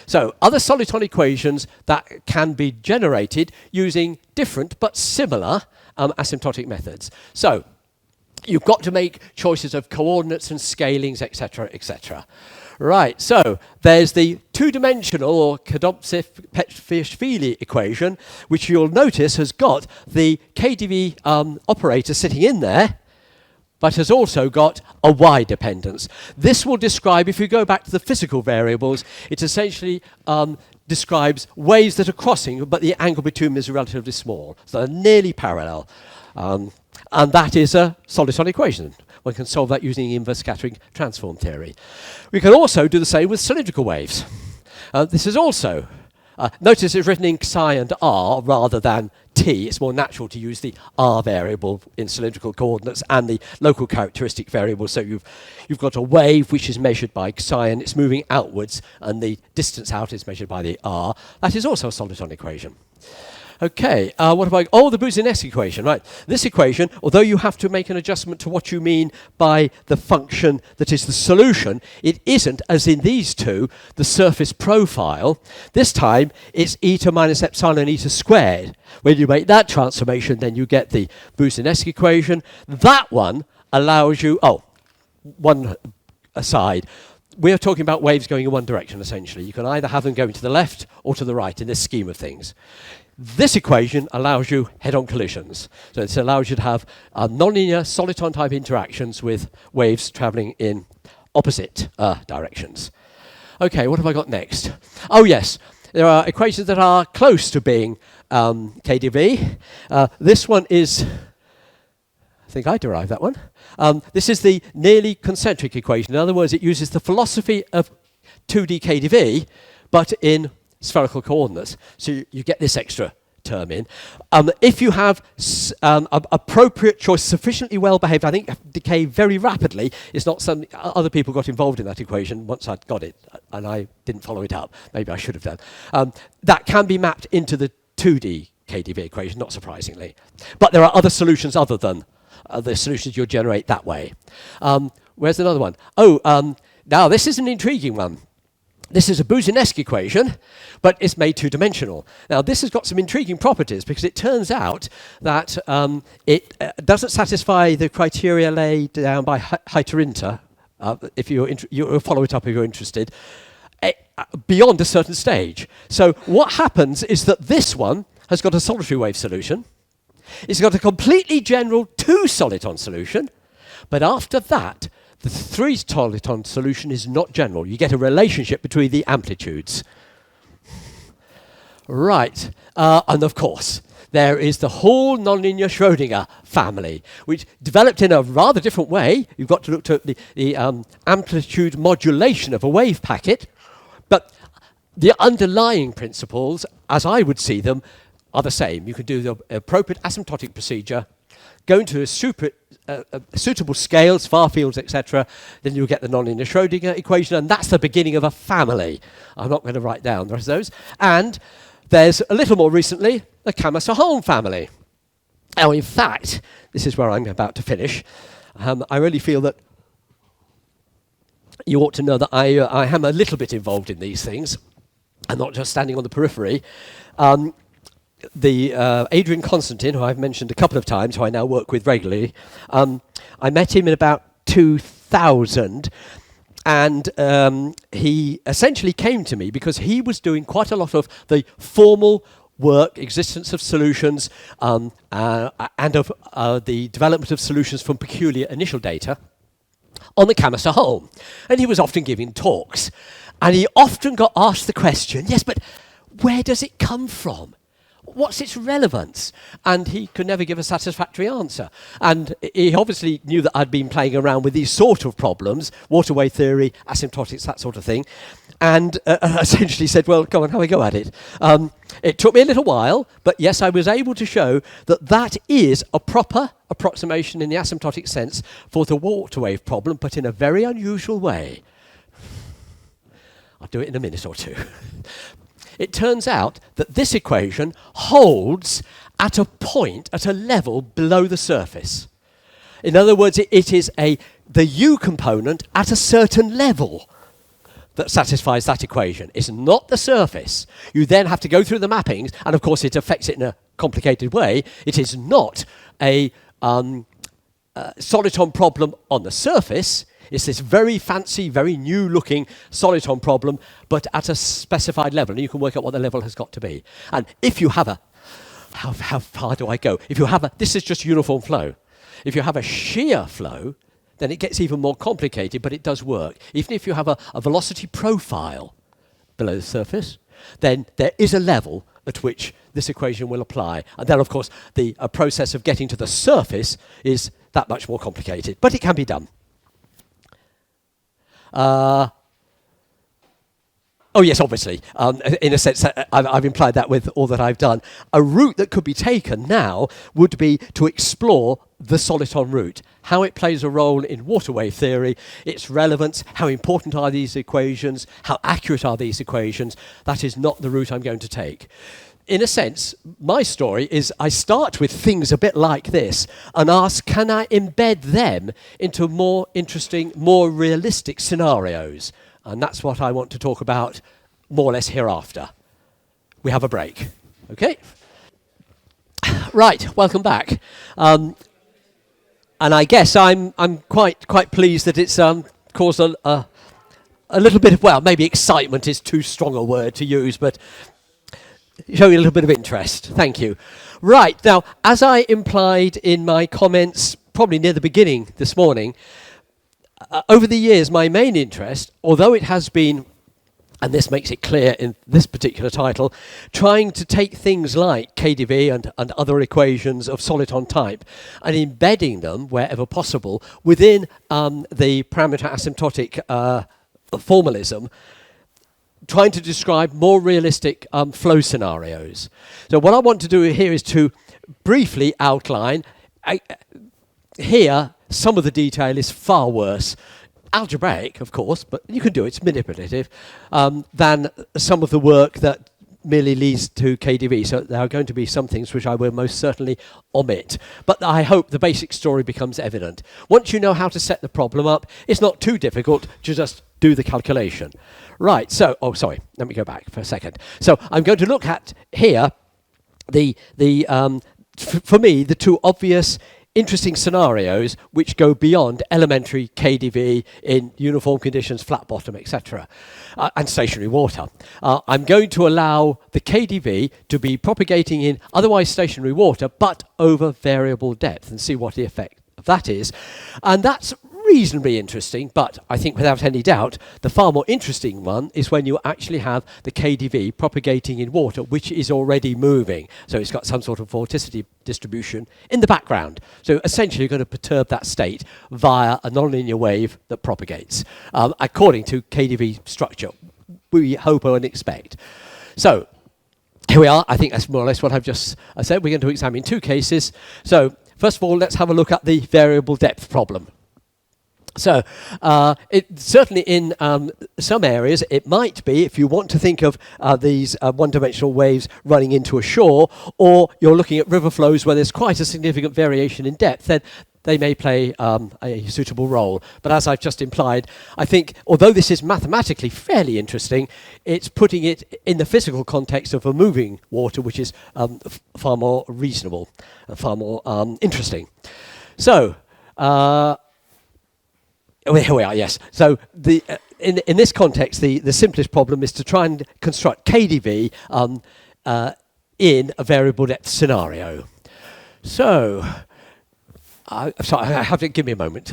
So other soliton equations that can be generated using different but similar asymptotic methods. So you've got to make choices of coordinates and scalings, etc., etc. Right, so there's the two-dimensional or Kadovsev-Petriashvili equation, which you'll notice has got the KdV operator sitting in there, but has also got a y dependence. This will describe, if you go back to the physical variables, it essentially describes waves that are crossing, but the angle between them is relatively small. So they're nearly parallel. And that is a soliton equation. One can solve that using inverse scattering transform theory. We can also do the same with cylindrical waves. This is also, notice it's written in psi and r rather than t. It's more natural to use the r variable in cylindrical coordinates and the local characteristic variable. So you've got a wave which is measured by psi and it's moving outwards, and the distance out is measured by the r. That is also a soliton equation. Okay, what about, the Boussinesq equation, right? This equation, although you have to make an adjustment to what you mean by the function that is the solution, it isn't, as in these two, the surface profile. This time, it's eta minus epsilon eta squared. When you make that transformation, then you get the Boussinesq equation. That one allows you, one aside, we're talking about waves going in one direction, essentially. You can either have them going to the left or to the right in this scheme of things. This equation allows you head-on collisions. So it allows you to have nonlinear soliton-type interactions with waves traveling in opposite directions. Okay, what have I got next? Oh, yes. There are equations that are close to being KdV. This one is, I think I derived that one. This is the nearly concentric equation. In other words, it uses the philosophy of 2D KdV, but in spherical coordinates. So you get this extra term in. If you have appropriate choice, sufficiently well behaved, I think decay very rapidly is not something, other people got involved in that equation once I'd got it, and I didn't follow it up. Maybe I should have done. That can be mapped into the 2D KdV equation, not surprisingly. But there are other solutions other than the solutions you'll generate that way. Where's another one? Now this is an intriguing one. This is a Boussinesq equation, but it's made two-dimensional. Now, this has got some intriguing properties because it turns out that it doesn't satisfy the criteria laid down by Heiterinter, if you'll follow it up if you're interested, beyond a certain stage. So what happens is that this one has got a solitary wave solution. It's got a completely general two-soliton solution, but after that, the three-soliton solution is not general. You get a relationship between the amplitudes. Right. And of course, there is the whole nonlinear Schrödinger family, which developed in a rather different way. You've got to look at the amplitude modulation of a wave packet. But the underlying principles, as I would see them, are the same. You can do the appropriate asymptotic procedure, go into suitable scales, far fields, etc., then you'll get the nonlinear Schrödinger equation, and that's the beginning of a family. I'm not going to write down the rest of those. And there's a little more recently, the Kamaser-Holm family. Now, in fact, this is where I'm about to finish. I really feel that you ought to know that I am a little bit involved in these things. I'm not just standing on the periphery. Adrian Constantine, who I've mentioned a couple of times, who I now work with regularly, I met him in about 2000, and he essentially came to me because he was doing quite a lot of the formal work, existence of solutions, and of the development of solutions from peculiar initial data on the Kamaser-Holm. And he was often giving talks. And he often got asked the question, yes, but where does it come from? what's its relevance? And he could never give a satisfactory answer. And he obviously knew that I'd been playing around with these sort of problems, water-wave theory, asymptotics, that sort of thing, and essentially said, well, come on, have a go at it. It took me a little while, but yes, I was able to show that that is a proper approximation in the asymptotic sense for the water-wave problem, but in a very unusual way. I'll do it in a minute or two. It turns out that this equation holds at a point, at a level below the surface. In other words, it is the u component at a certain level that satisfies that equation. It's not the surface. You then have to go through the mappings, and of course it affects it in a complicated way. It is not a soliton problem on the surface. It's this very fancy, very new-looking soliton problem, but at a specified level, and you can work out what the level has got to be. And if you have how far do I go? If you have this is just uniform flow. If you have a shear flow, then it gets even more complicated, but it does work. Even if you have a velocity profile below the surface, then there is a level at which this equation will apply. And then, of course, the process of getting to the surface is that much more complicated, but it can be done. Oh yes, obviously. In a sense, I've implied that with all that I've done. A route that could be taken now would be to explore the soliton route, how it plays a role in water wave theory, its relevance, how important are these equations, how accurate are these equations. That is not the route I'm going to take. In a sense, my story is I start with things a bit like this and ask, can I embed them into more interesting, more realistic scenarios? And that's what I want to talk about more or less hereafter. We have a break. Okay? Right, welcome back. And I guess I'm quite pleased that it's caused a little bit of, well, maybe excitement is too strong a word to use, but showing a little bit of interest. Thank you. Right, now, as I implied in my comments probably near the beginning this morning, over the years, my main interest, although it has been, and this makes it clear in this particular title, trying to take things like KdV and other equations of soliton type and embedding them, wherever possible, within the parameter asymptotic formalism, trying to describe more realistic flow scenarios. So what I want to do here is to briefly outline. Here, some of the detail is far worse, algebraic, of course, but you can do it, it's manipulative, than some of the work that merely leads to KdV. So there are going to be some things which I will most certainly omit. But I hope the basic story becomes evident. Once you know how to set the problem up, it's not too difficult to just do the calculation. Right, so, oh, sorry, let me go back for a second. So I'm going to look at here for me, the two obvious interesting scenarios which go beyond elementary KdV in uniform conditions, flat bottom, etc., and stationary water. I'm going to allow the KdV to be propagating in otherwise stationary water, but over variable depth, and see what the effect of that is. And that's reasonably interesting, but I think without any doubt, the far more interesting one is when you actually have the KdV propagating in water, which is already moving. So it's got some sort of vorticity distribution in the background. So essentially, you're going to perturb that state via a nonlinear wave that propagates, according to KdV structure, we hope and expect. So here we are. I think that's more or less what I've just said. We're going to examine two cases. So first of all, let's have a look at the variable depth problem. So certainly in some areas, it might be, if you want to think of these one-dimensional waves running into a shore, or you're looking at river flows where there's quite a significant variation in depth, then they may play a suitable role. But as I've just implied, I think, although this is mathematically fairly interesting, it's putting it in the physical context of a moving water, which is far more reasonable, far more interesting. So, here we are, yes. So in this context, the simplest problem is to try and construct KdV in a variable depth scenario. So, sorry, I have to give me a moment.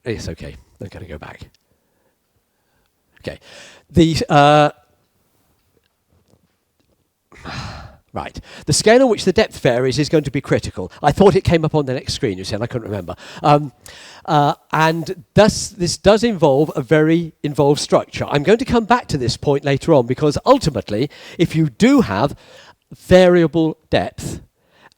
Yes, okay. I'm going to go back. Okay. The right. The scale on which the depth varies is going to be critical. I thought it came up on the next screen, you said, I couldn't remember. And thus, this does involve a very involved structure. I'm going to come back to this point later on, because ultimately, if you do have variable depth,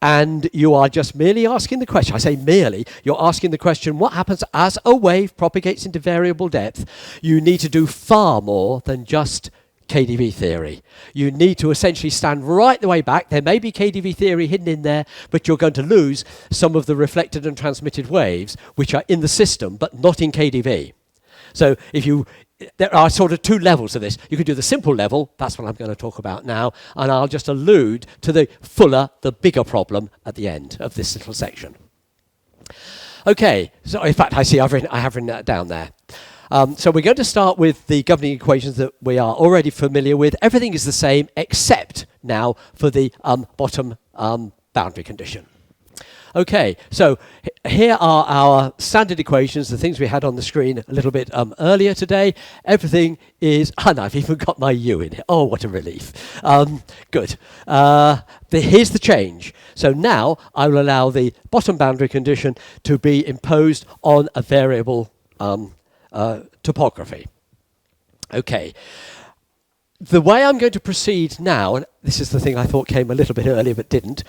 and you are just merely asking the question, I say merely, you're asking the question, what happens as a wave propagates into variable depth? You need to do far more than just KdV theory. You need to essentially stand right the way back. There may be KdV theory hidden in there, but you're going to lose some of the reflected and transmitted waves, which are in the system, but not in KdV. So there are sort of two levels of this. You can do the simple level, that's what I'm going to talk about now, and I'll just allude to the fuller, the bigger problem at the end of this little section. Okay, so in fact, I have written that down there. So we're going to start with the governing equations that we are already familiar with. Everything is the same except now for the bottom boundary condition. Okay, so here are our standard equations, the things we had on the screen a little bit earlier today. Everything is, and I've even got my U in it. Oh, what a relief. Good. Here's the change. So now I will allow the bottom boundary condition to be imposed on a variable topography. Okay. The way I'm going to proceed now, and this is the thing I thought came a little bit earlier but didn't,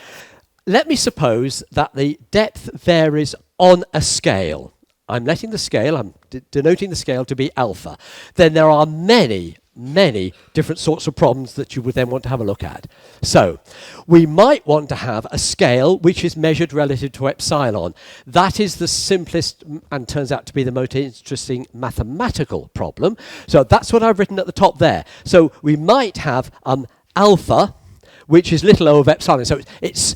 let me suppose that the depth varies on a scale. I'm letting the scale, I'm denoting the scale to be alpha. Then there are many different sorts of problems that you would then want to have a look at. So we might want to have a scale which is measured relative to epsilon. That is the simplest and turns out to be the most interesting mathematical problem. So that's what I've written at the top there. So we might have alpha, which is little over epsilon. So it's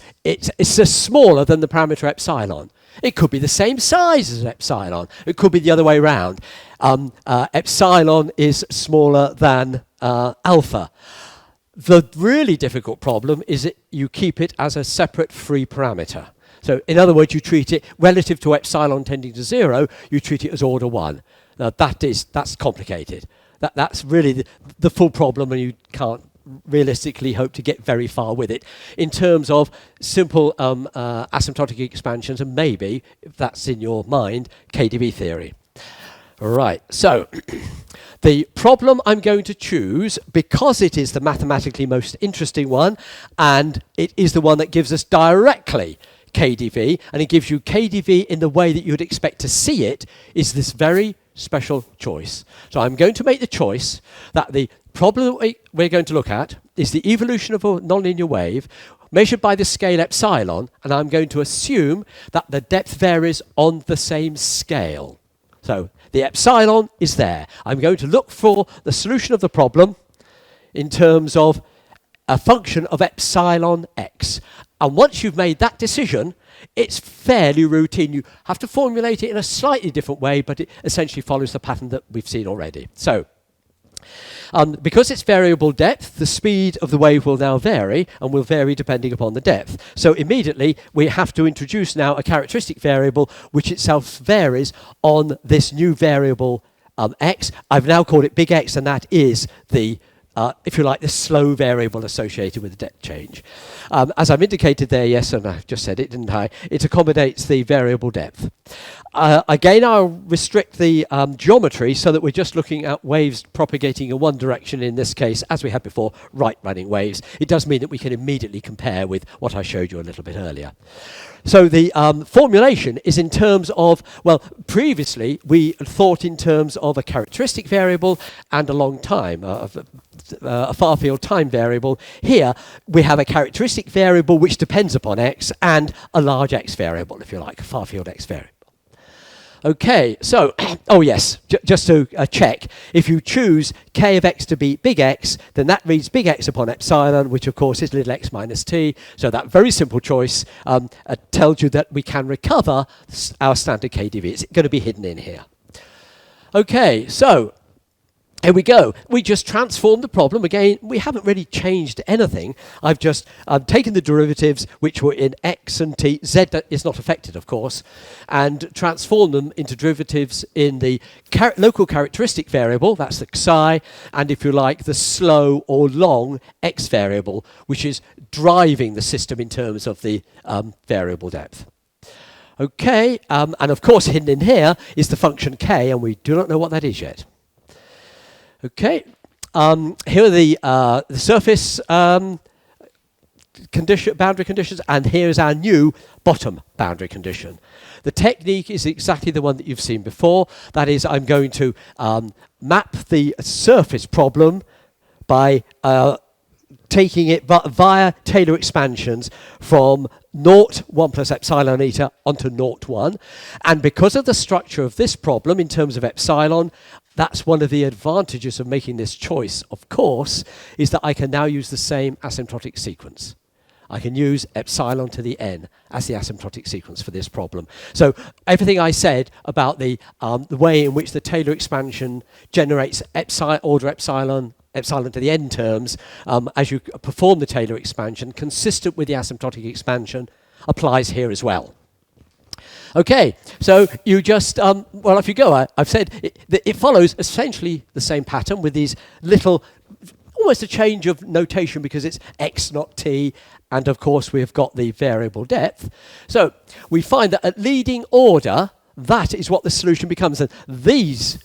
smaller than the parameter epsilon. It could be the same size as epsilon. It could be the other way around. Epsilon is smaller than alpha. The really difficult problem is that you keep it as a separate free parameter. So in other words, you treat it relative to epsilon tending to 0, you treat it as order 1. Now that's complicated. That's really the full problem, and you can't realistically hope to get very far with it in terms of simple asymptotic expansions, and maybe, if that's in your mind, KdV theory. Right, so the problem I'm going to choose, because it is the mathematically most interesting one, and it is the one that gives us directly KdV, and it gives you KdV in the way that you'd expect to see it, is this very special choice. So I'm going to make the choice that the problem we're going to look at is the evolution of a nonlinear wave measured by the scale epsilon, and I'm going to assume that the depth varies on the same scale. So the epsilon is there. I'm going to look for the solution of the problem in terms of a function of epsilon x. And once you've made that decision, it's fairly routine. You have to formulate it in a slightly different way, but it essentially follows the pattern that we've seen already. So because it's variable depth, the speed of the wave will now vary, and will vary depending upon the depth. So immediately we have to introduce now a characteristic variable which itself varies on this new variable x. I've now called it big X, and that is the if you like, the slow variable associated with the depth change. As I've indicated there, yes, and I just said it, didn't I? It accommodates the variable depth. Again, I'll restrict the geometry so that we're just looking at waves propagating in one direction, in this case, as we had before, right-running waves. It does mean that we can immediately compare with what I showed you a little bit earlier. So the formulation is in terms of, well, previously we thought in terms of a characteristic variable and a long time, a far-field time variable. Here we have a characteristic variable which depends upon x, and a large x variable, if you like, a far-field x variable. Okay, so, oh yes, just to check, if you choose k of x to be big X, then that reads big X upon epsilon, which of course is little x minus t. So that very simple choice tells you that we can recover our standard KdV. It's going to be hidden in here. Okay, so here we go. We just transformed the problem. Again, we haven't really changed anything. I've just taken the derivatives, which were in x and t. Z is not affected, of course, and transformed them into derivatives in the local characteristic variable, that's the psi, and if you like, the slow or long x variable, which is driving the system in terms of the variable depth. Okay, and of course, hidden in here is the function k, and we do not know what that is yet. Okay, here are the surface boundary conditions, and here's our new bottom boundary condition. The technique is exactly the one that you've seen before. That is, I'm going to map the surface problem by taking it via Taylor expansions from 0, 1 plus epsilon eta onto 0, 1. And because of the structure of this problem in terms of epsilon, that's one of the advantages of making this choice, of course, is that I can now use the same asymptotic sequence. I can use epsilon to the n as the asymptotic sequence for this problem. So everything I said about the way in which the Taylor expansion generates order epsilon to the n terms as you perform the Taylor expansion, consistent with the asymptotic expansion, applies here as well. Okay, so you just, well, off you go. I've said it follows essentially the same pattern with these little, almost a change of notation because it's x, not t, and of course we've got the variable depth. So we find that at leading order, that is what the solution becomes. And these,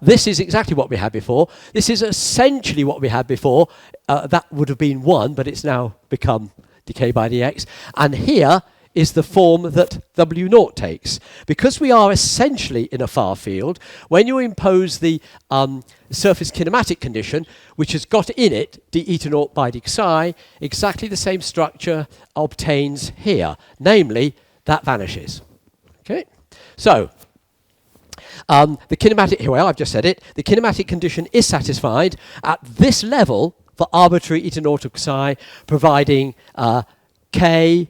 this is exactly what we had before. This is essentially what we had before. That would have been 1, but it's now become decay by dx. And here is the form that W0 takes. Because we are essentially in a far field, when you impose the surface kinematic condition, which has got in it d eta naught by d psi, exactly the same structure obtains here. Namely, that vanishes. Okay? So, the kinematic, here we are, I've just said it, the kinematic condition is satisfied at this level for arbitrary eta naught of psi, providing k,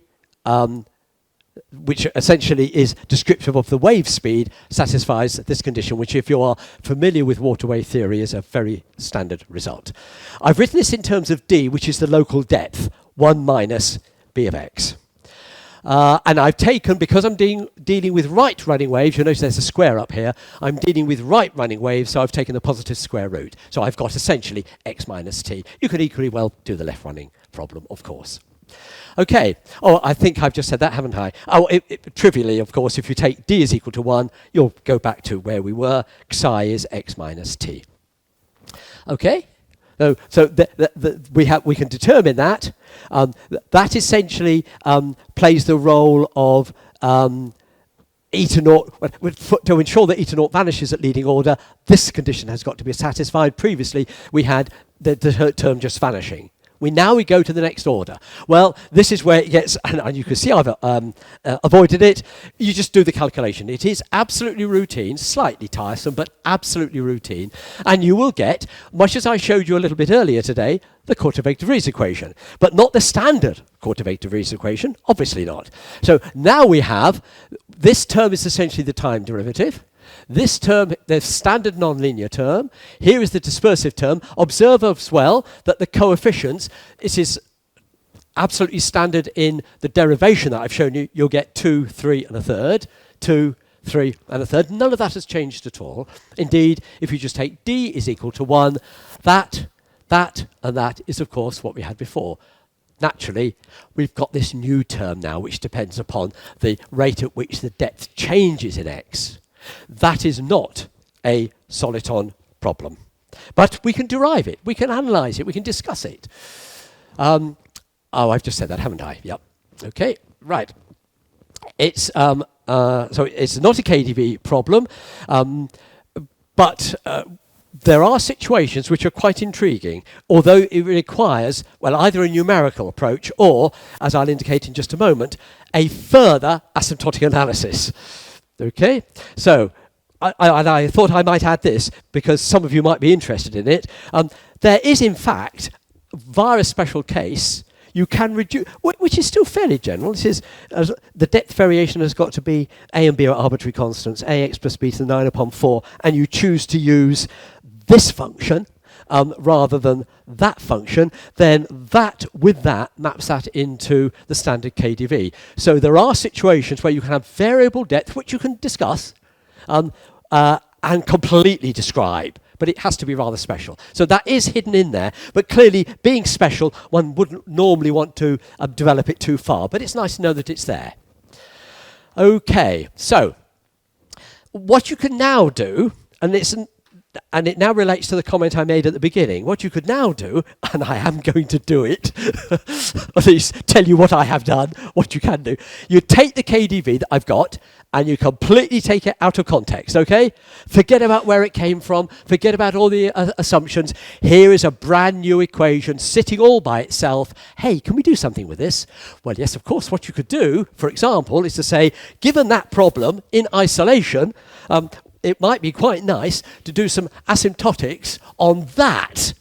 which essentially is descriptive of the wave speed, satisfies this condition, which if you are familiar with water wave theory is a very standard result. I've written this in terms of d, which is the local depth, 1 minus b of x. And I've taken, because I'm dealing with right running waves, you'll notice there's a square up here, I'm dealing with right running waves, so I've taken the positive square root. So I've got essentially x minus t. You could equally well do the left running problem, of course. Okay, oh, I think I've just said that, haven't I? Oh, trivially, of course, if you take d is equal to 1, you'll go back to where we were. Psi is x minus t. Okay? So we can determine that. That essentially plays the role of eta naught. To ensure that eta naught vanishes at leading order, this condition has got to be satisfied. Previously, we had the term just vanishing. Now we go to the next order. Well, this is where it gets, and you can see I've avoided it. You just do the calculation. It is absolutely routine, slightly tiresome, but absolutely routine. And you will get, much as I showed you a little bit earlier today, the Korteweg-de Vries equation. But not the standard Korteweg-de Vries equation, obviously not. So now we have, this term is essentially the time derivative. This term, the standard nonlinear term. Here is the dispersive term. Observe as well that the coefficients, this is absolutely standard in the derivation that I've shown you. You'll get 2, 3 and a third. 2, 3 and a third. None of that has changed at all. Indeed, if you just take d is equal to 1, that, and that is of course what we had before. Naturally, we've got this new term now, which depends upon the rate at which the depth changes in x. That is not a soliton problem. But we can derive it, we can analyze it, we can discuss it. Oh, I've just said that, haven't I? Yep. Okay, right. It's so it's not a KdV problem, but there are situations which are quite intriguing, although it requires, well, either a numerical approach or, as I'll indicate in just a moment, a further asymptotic analysis. Okay, so I thought I might add this because some of you might be interested in it. There is, in fact, via a special case, you can reduce, which is still fairly general. This is the depth variation has got to be a and b are arbitrary constants, ax plus beta 9 upon 4, and you choose to use this function rather than that function, then that with that maps that into the standard KdV. So there are situations where you can have variable depth, which you can discuss and completely describe, but it has to be rather special. So that is hidden in there, but clearly being special, one wouldn't normally want to develop it too far, but it's nice to know that it's there. Okay, so what you can now do, and it now relates to the comment I made at the beginning. What you could now do, and I am going to do it, at least tell you what I have done, what you can do. You take the KdV that I've got, and you completely take it out of context, okay? Forget about where it came from. Forget about all the assumptions. Here is a brand new equation sitting all by itself. Hey, can we do something with this? Well, yes, of course. What you could do, for example, is to say, given that problem in isolation, it might be quite nice to do some asymptotics on that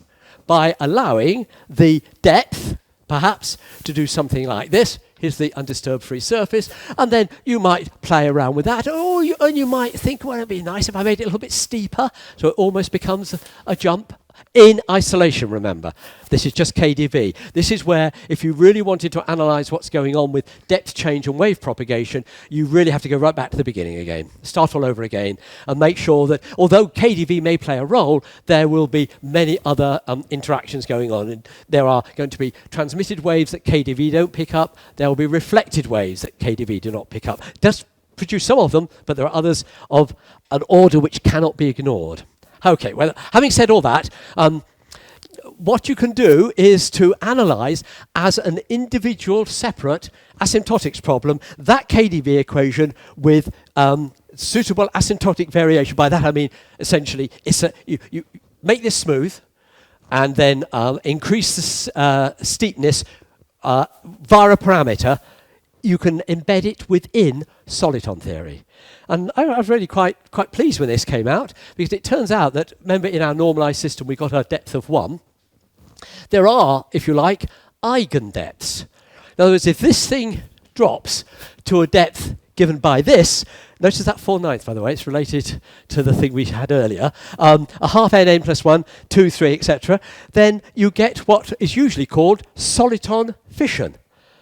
by allowing the depth, perhaps, to do something like this. Here's the undisturbed free surface, and then you might play around with that. And you might think, well, it'd be nice if I made it a little bit steeper, so it almost becomes a jump. In isolation, remember. This is just KdV. This is where, if you really wanted to analyze what's going on with depth change and wave propagation, you really have to go right back to the beginning again. Start all over again and make sure that, although KdV may play a role, there will be many other interactions going on. And there are going to be transmitted waves that KdV don't pick up. There will be reflected waves that KdV do not pick up. It does produce some of them, but there are others of an order which cannot be ignored. Okay, well, having said all that, what you can do is to analyze as an individual separate asymptotics problem that KdV equation with suitable asymptotic variation. By that I mean, essentially, you make this smooth and then increase the steepness via a parameter. You can embed it within soliton theory. And I was really quite pleased when this came out, because it turns out that, remember, in our normalized system we've got a depth of 1. There are, if you like, eigendepths. In other words, if this thing drops to a depth given by this, notice that 4/9, by the way, it's related to the thing we had earlier, a half n plus 1, 2, 3, etc., then you get what is usually called soliton fission.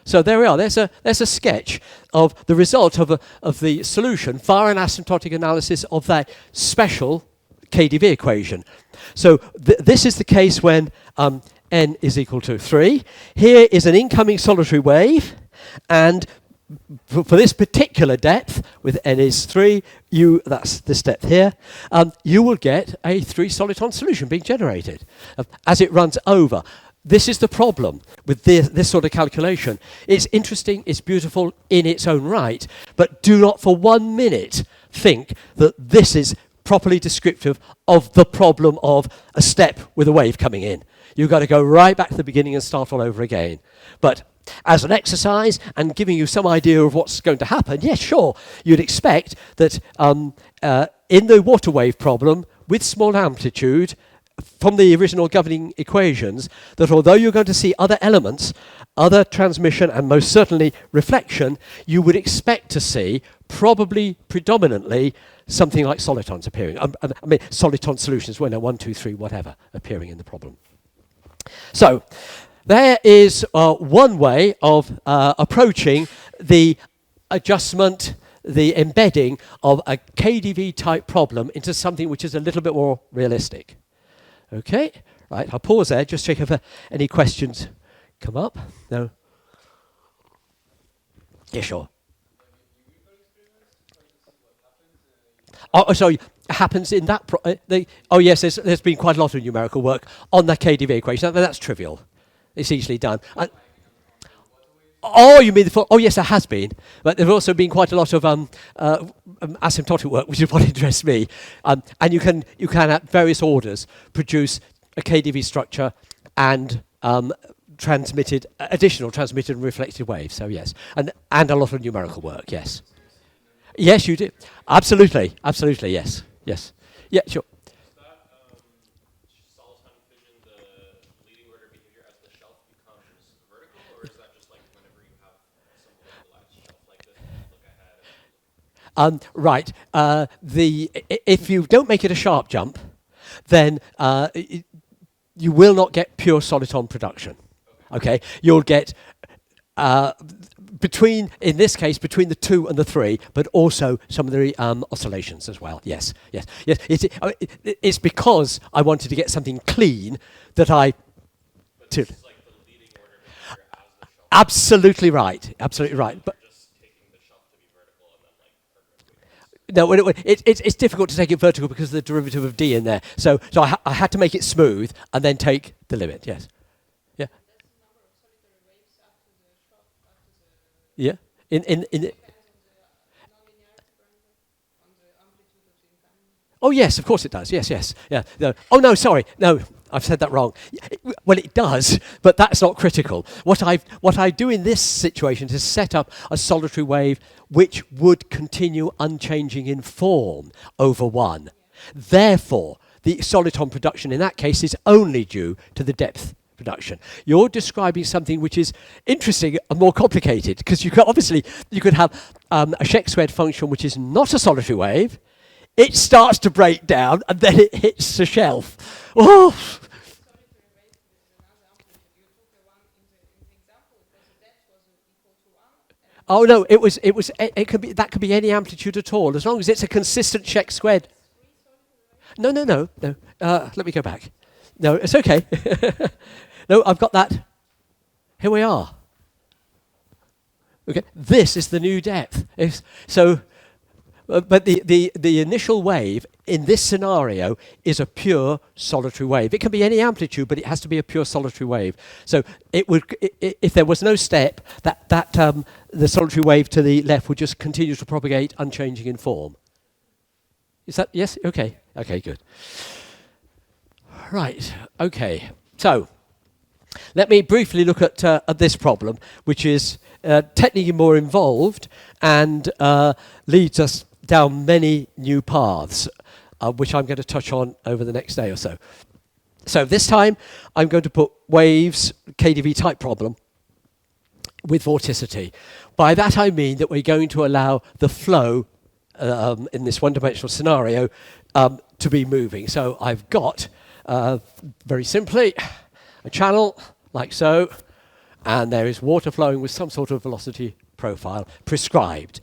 So there we are. There's a sketch of the result of the solution via an asymptotic analysis of that special KdV equation. So this is the case when n is equal to 3. Here is an incoming solitary wave, and for this particular depth, with n is 3, that's this depth here, you will get a 3-soliton solution being generated as it runs over. This is the problem with this sort of calculation. It's interesting, it's beautiful in its own right, but do not for 1 minute think that this is properly descriptive of the problem of a step with a wave coming in. You've got to go right back to the beginning and start all over again. But as an exercise and giving you some idea of what's going to happen, yes, sure, you'd expect that in the water wave problem with small amplitude, from the original governing equations, that although you're going to see other elements, other transmission and most certainly reflection, you would expect to see probably predominantly something like solitons appearing. I mean, soliton solutions, well, no, 1, 2, 3, whatever, appearing in the problem. So there is one way of approaching the adjustment, the embedding of a KdV type problem into something which is a little bit more realistic. Okay, right, I'll pause there, just check if any questions come up. No? Yeah, sure. Oh, sorry, happens in that... oh, yes, there's been quite a lot of numerical work on the KdV equation. That's trivial. It's easily done. Oh, you mean the... Oh, yes, there has been. But there's also been quite a lot of asymptotic work, which is what interests me. And you can, at various orders, produce a KdV structure and additional transmitted and reflected waves. So, yes. And a lot of numerical work, yes. Yes, you do. Absolutely. Absolutely, yes. Yes. Yeah, sure. Right. If you don't make it a sharp jump, then you will not get pure soliton production. Okay, you'll get in this case, between the 2 and the 3, but also some of the oscillations as well. Yes. It's because I wanted to get something clean that I. But this is like the leading order behavior as the shuffle. Absolutely right. Absolutely right. But Just taking the shuffle to be vertical and then like perpendicular. no, it's difficult to take it vertical because of the derivative of d in there. So I had to make it smooth and then take the limit. Yes. Yeah. That's the number of solitary waves after the shock, after the. Yeah. In Depends on the non-linearity parameter, on the amplitude of the incoming. Oh yes, of course it does. Yes. Yeah. No. Oh no, sorry. No, I've said that wrong. Well, it does, but that's not critical. What I do in this situation is set up a solitary wave which would continue unchanging in form over 1. Therefore, the soliton production in that case is only due to the depth production. You're describing something which is interesting and more complicated because you could have a Sheck squared function which is not a solitary wave. It starts to break down and then it hits the shelf. Oh. Solitary wave with another amplitude. You took the one in the example because the depth was equal to 1. Oh no, it could be, that could be any amplitude at all as long as it's a consistent Sheck squared. No. Let me go back. No, it's okay. No, I've got that. Here we are. Okay, this is the new depth. But the initial wave in this scenario is a pure solitary wave. It can be any amplitude, but it has to be a pure solitary wave. So it would, if there was no step, the solitary wave to the left would just continue to propagate, unchanging in form. Is that yes? Okay. Okay. Good. Right. Okay. So let me briefly look at this problem, which is technically more involved and leads us down many new paths, which I'm going to touch on over the next day or so. So this time, I'm going to put waves, KdV type problem, with vorticity. By that I mean that we're going to allow the flow in this one-dimensional scenario to be moving. So I've got, very simply, a channel like so, and there is water flowing with some sort of velocity profile prescribed.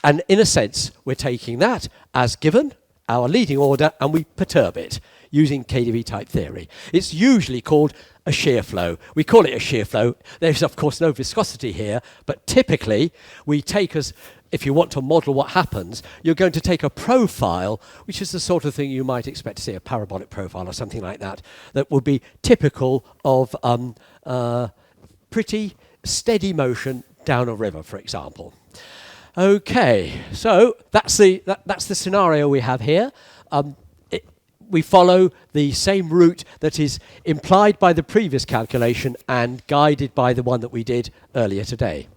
And in a sense, we're taking that as given, our leading order, and we perturb it using KdV type theory. It's usually called a shear flow. We call it a shear flow. There's, of course, no viscosity here, but typically we take as, if you want to model what happens, you're going to take a profile, which is the sort of thing you might expect to see, a parabolic profile or something like that, that would be typical of pretty steady motion down a river, for example. Okay, so that's the scenario we have here. We follow the same route that is implied by the previous calculation and guided by the one that we did earlier today.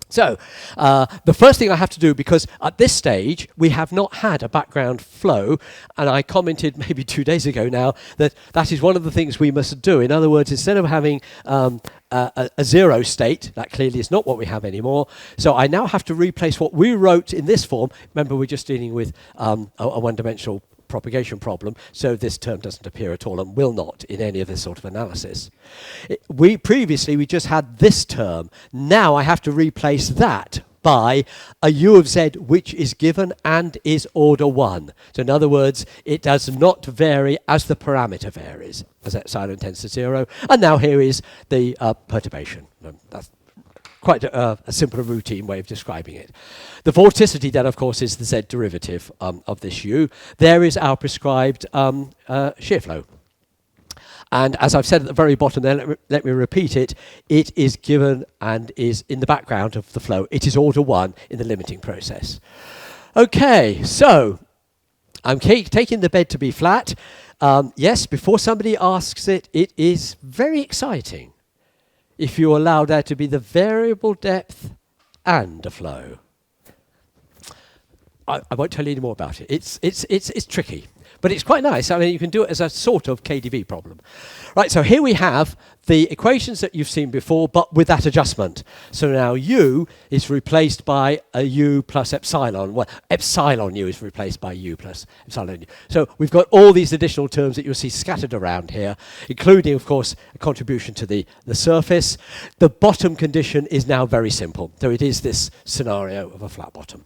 So the first thing I have to do, because at this stage we have not had a background flow, and I commented maybe 2 days ago now that that is one of the things we must do. In other words, instead of having a zero state, that clearly is not what we have anymore, so I now have to replace what we wrote in this form. Remember, we're just dealing with a one-dimensional propagation problem, so this term doesn't appear at all and will not in any of this sort of analysis. Previously we just had this term. Now I have to replace that by a u of z which is given and is order 1. So in other words, it does not vary as the parameter varies, as epsilon tends to 0. And now here is the perturbation. That's quite a simple routine way of describing it. The vorticity then, of course, is the z derivative of this u. There is our prescribed shear flow. And as I've said at the very bottom there, let me repeat it, it is given and is in the background of the flow. It is order 1 in the limiting process. Okay, so I'm taking the bed to be flat. Yes, before somebody asks it, it is very exciting if you allow there to be the variable depth and a flow. I won't tell you any more about it. It's tricky, but it's quite nice. I mean, you can do it as a sort of KdV problem. Right, so here we have the equations that you've seen before, but with that adjustment. So now u is replaced by a u plus epsilon. Well, epsilon u is replaced by u plus epsilon u. So we've got all these additional terms that you'll see scattered around here, including, of course, a contribution to the surface. The bottom condition is now very simple. So it is this scenario of a flat bottom.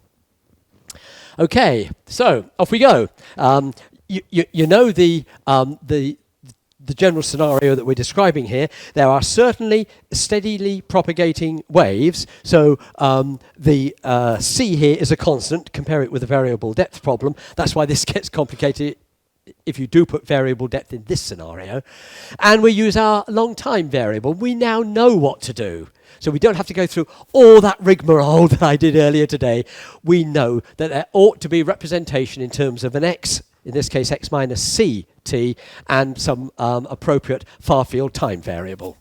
Okay, so off we go. You know the general scenario that we're describing here. There are certainly steadily propagating waves. So the c here is a constant. Compare it with a variable depth problem. That's why this gets complicated if you do put variable depth in this scenario. And we use our long time variable. We now know what to do. So we don't have to go through all that rigmarole that I did earlier today. We know that there ought to be representation in terms of an x, in this case x minus ct, and some appropriate far-field time variable.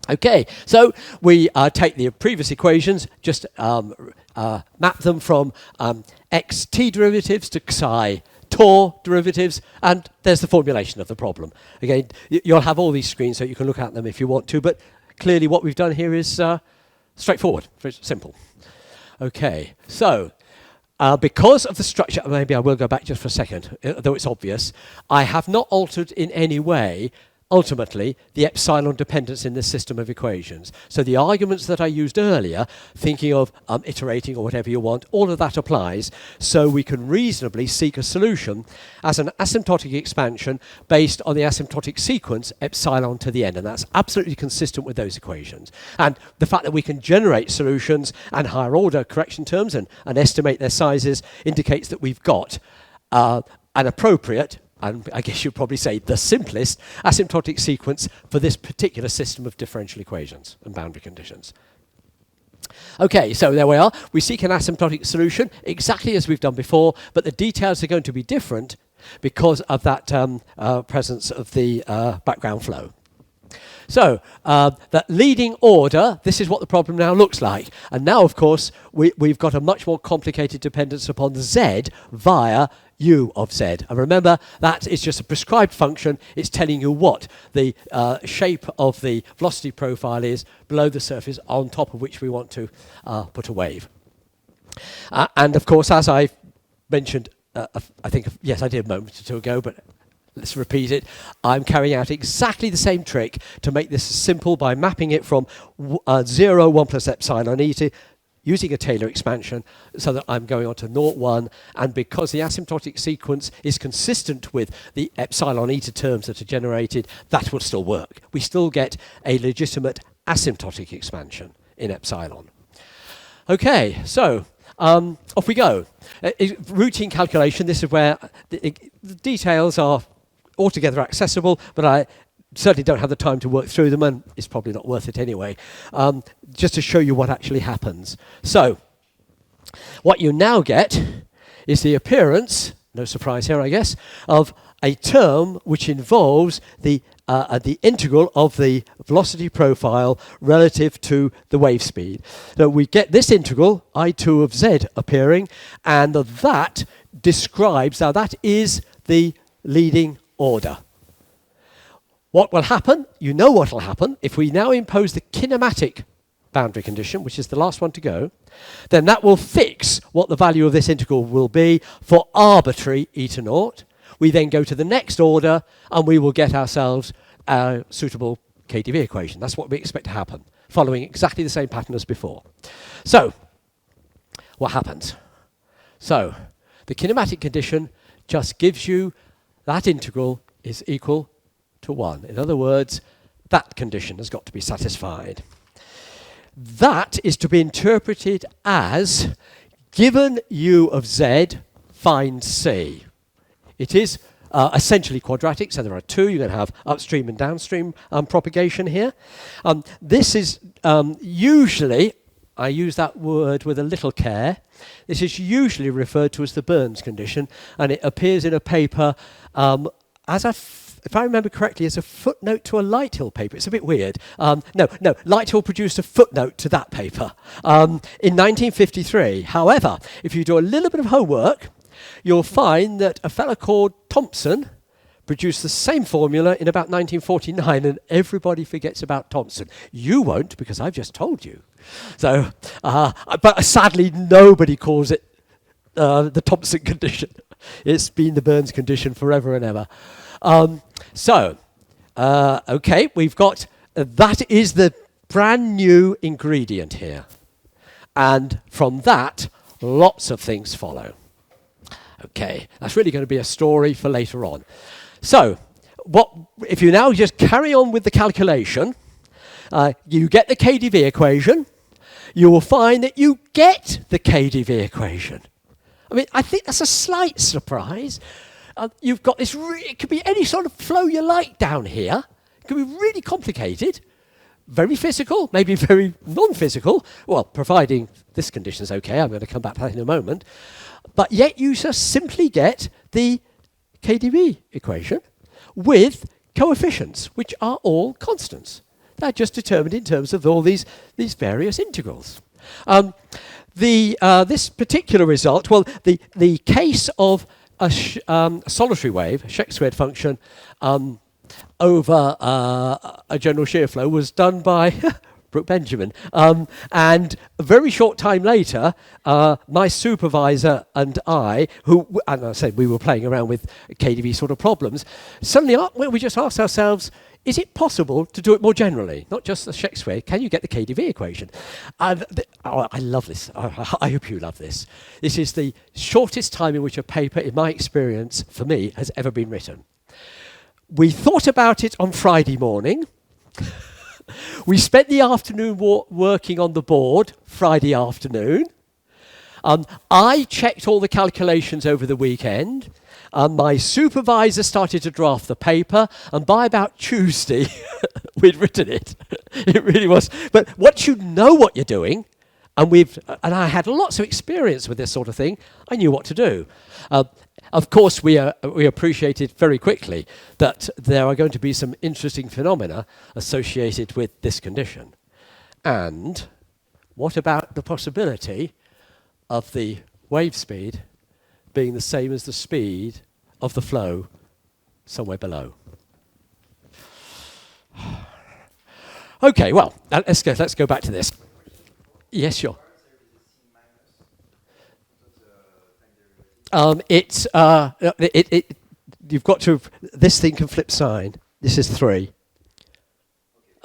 Okay, so we take the previous equations, just map them from xt derivatives to psi Tor derivatives, and there's the formulation of the problem. Again, you'll have all these screens so you can look at them if you want to, but clearly what we've done here is straightforward, very simple. Okay, so because of the structure, maybe I will go back just for a second, though it's obvious, I have not altered in any way, ultimately, the epsilon dependence in this system of equations. So the arguments that I used earlier, thinking of iterating or whatever you want, all of that applies, so we can reasonably seek a solution as an asymptotic expansion based on the asymptotic sequence epsilon to the n, and that's absolutely consistent with those equations. And the fact that we can generate solutions and higher order correction terms and estimate their sizes indicates that we've got an appropriate, and I guess you'd probably say the simplest, asymptotic sequence for this particular system of differential equations and boundary conditions. Okay, so there we are. We seek an asymptotic solution exactly as we've done before, but the details are going to be different because of that presence of the background flow. So, that leading order, this is what the problem now looks like. And now, of course, we've got a much more complicated dependence upon z via u of z. And remember, that is just a prescribed function. It's telling you what the shape of the velocity profile is below the surface on top of which we want to put a wave. And, of course, as I mentioned, I think, yes, I did a moment or two ago, but let's repeat it. I'm carrying out exactly the same trick to make this simple by mapping it from 0, 1 plus epsilon e to using a Taylor expansion so that I'm going on to 0, 1. And because the asymptotic sequence is consistent with the epsilon eta terms that are generated, that will still work. We still get a legitimate asymptotic expansion in epsilon. Okay, so off we go. Routine calculation, this is where the details are altogether accessible, but I certainly don't have the time to work through them, and it's probably not worth it anyway, just to show you what actually happens. So, what you now get is the appearance, no surprise here I guess, of a term which involves the integral of the velocity profile relative to the wave speed. So we get this integral, I2 of z, appearing, and that describes, now that is the leading order. What will happen? You know what will happen. If we now impose the kinematic boundary condition, which is the last one to go, then that will fix what the value of this integral will be for arbitrary eta naught. We then go to the next order, and we will get ourselves a suitable KdV equation. That's what we expect to happen, following exactly the same pattern as before. So, what happens? So, the kinematic condition just gives you that integral is equal to 1. In other words, that condition has got to be satisfied. That is to be interpreted as, given u of z, find c. It is essentially quadratic, so there are two. You're going to have upstream and downstream propagation here. This is usually, I use that word with a little care, this is usually referred to as the Burns condition, and it appears in a paper as if I remember correctly, is a footnote to a Lighthill paper. It's a bit weird. No, Lighthill produced a footnote to that paper in 1953. However, if you do a little bit of homework, you'll find that a fellow called Thomson produced the same formula in about 1949, and everybody forgets about Thomson. You won't, because I've just told you. So, but sadly, nobody calls it the Thomson condition. It's been the Burns condition forever and ever. Okay, we've got, that is the brand new ingredient here. And from that, lots of things follow. Okay, that's really going to be a story for later on. So, if you now just carry on with the calculation, you get the KdV equation, you will find that you get the KdV equation. I mean, I think that's a slight surprise. You've got this, it could be any sort of flow you like down here. It could be really complicated, very physical, maybe very non-physical. Well, providing this condition's okay, I'm going to come back to that in a moment. But yet you just simply get the KdV equation with coefficients, which are all constants. They're just determined in terms of all these various integrals. This particular result, well, the case of a solitary wave, a Sheck-squared function, over a general shear flow was done by Brooke Benjamin. And a very short time later, my supervisor and I, and I said we were playing around with KdV sort of problems, suddenly we just asked ourselves, is it possible to do it more generally? Not just the Sheck-squared, can you get the KdV equation? And I love this. I hope you love this. This is the shortest time in which a paper, in my experience, for me, has ever been written. We thought about it on Friday morning. We spent the afternoon working on the board Friday afternoon. I checked all the calculations over the weekend. My supervisor started to draft the paper, and by about Tuesday, we'd written it. It really was. But once you know what you're doing, and I had lots of experience with this sort of thing, I knew what to do. Of course, we appreciated very quickly that there are going to be some interesting phenomena associated with this condition. And what about the possibility of the wave speed being the same as the speed of the flow somewhere below? Okay, well, let's go back to this. Yes, sure. You've got to, this thing can flip sign. This is 3.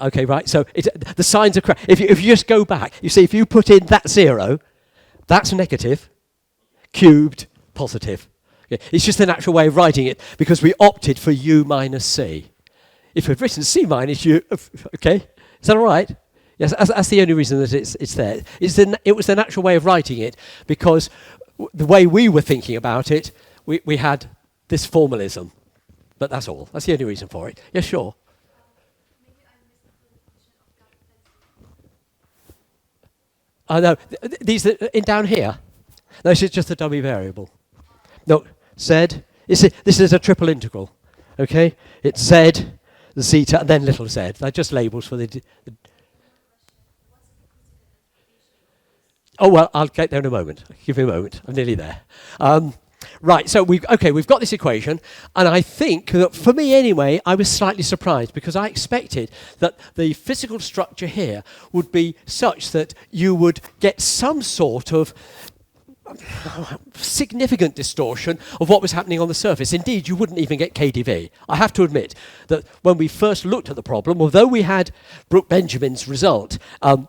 Okay, right, so the signs are correct. If you just go back, you see if you put in that 0, that's negative, cubed, positive. Okay. It's just the natural way of writing it because we opted for u minus c. If we'd written c minus u, okay, is that all right? Yes, that's the only reason that it's there. It was the natural way of writing it because the way we were thinking about it, we had this formalism. But that's all. That's the only reason for it. Yeah, sure. No, these are in down here. No, this is just a dummy variable. No, z. This is a triple integral. Okay, it's z, zeta, and then little z. They're just labels for the. Oh well, I'll get there in a moment. Give me a moment. I'm nearly there. Right, so we've got this equation, and I think that for me anyway, I was slightly surprised because I expected that the physical structure here would be such that you would get some sort of significant distortion of what was happening on the surface. Indeed, you wouldn't even get KdV. I have to admit that when we first looked at the problem, although we had Brooke Benjamin's result,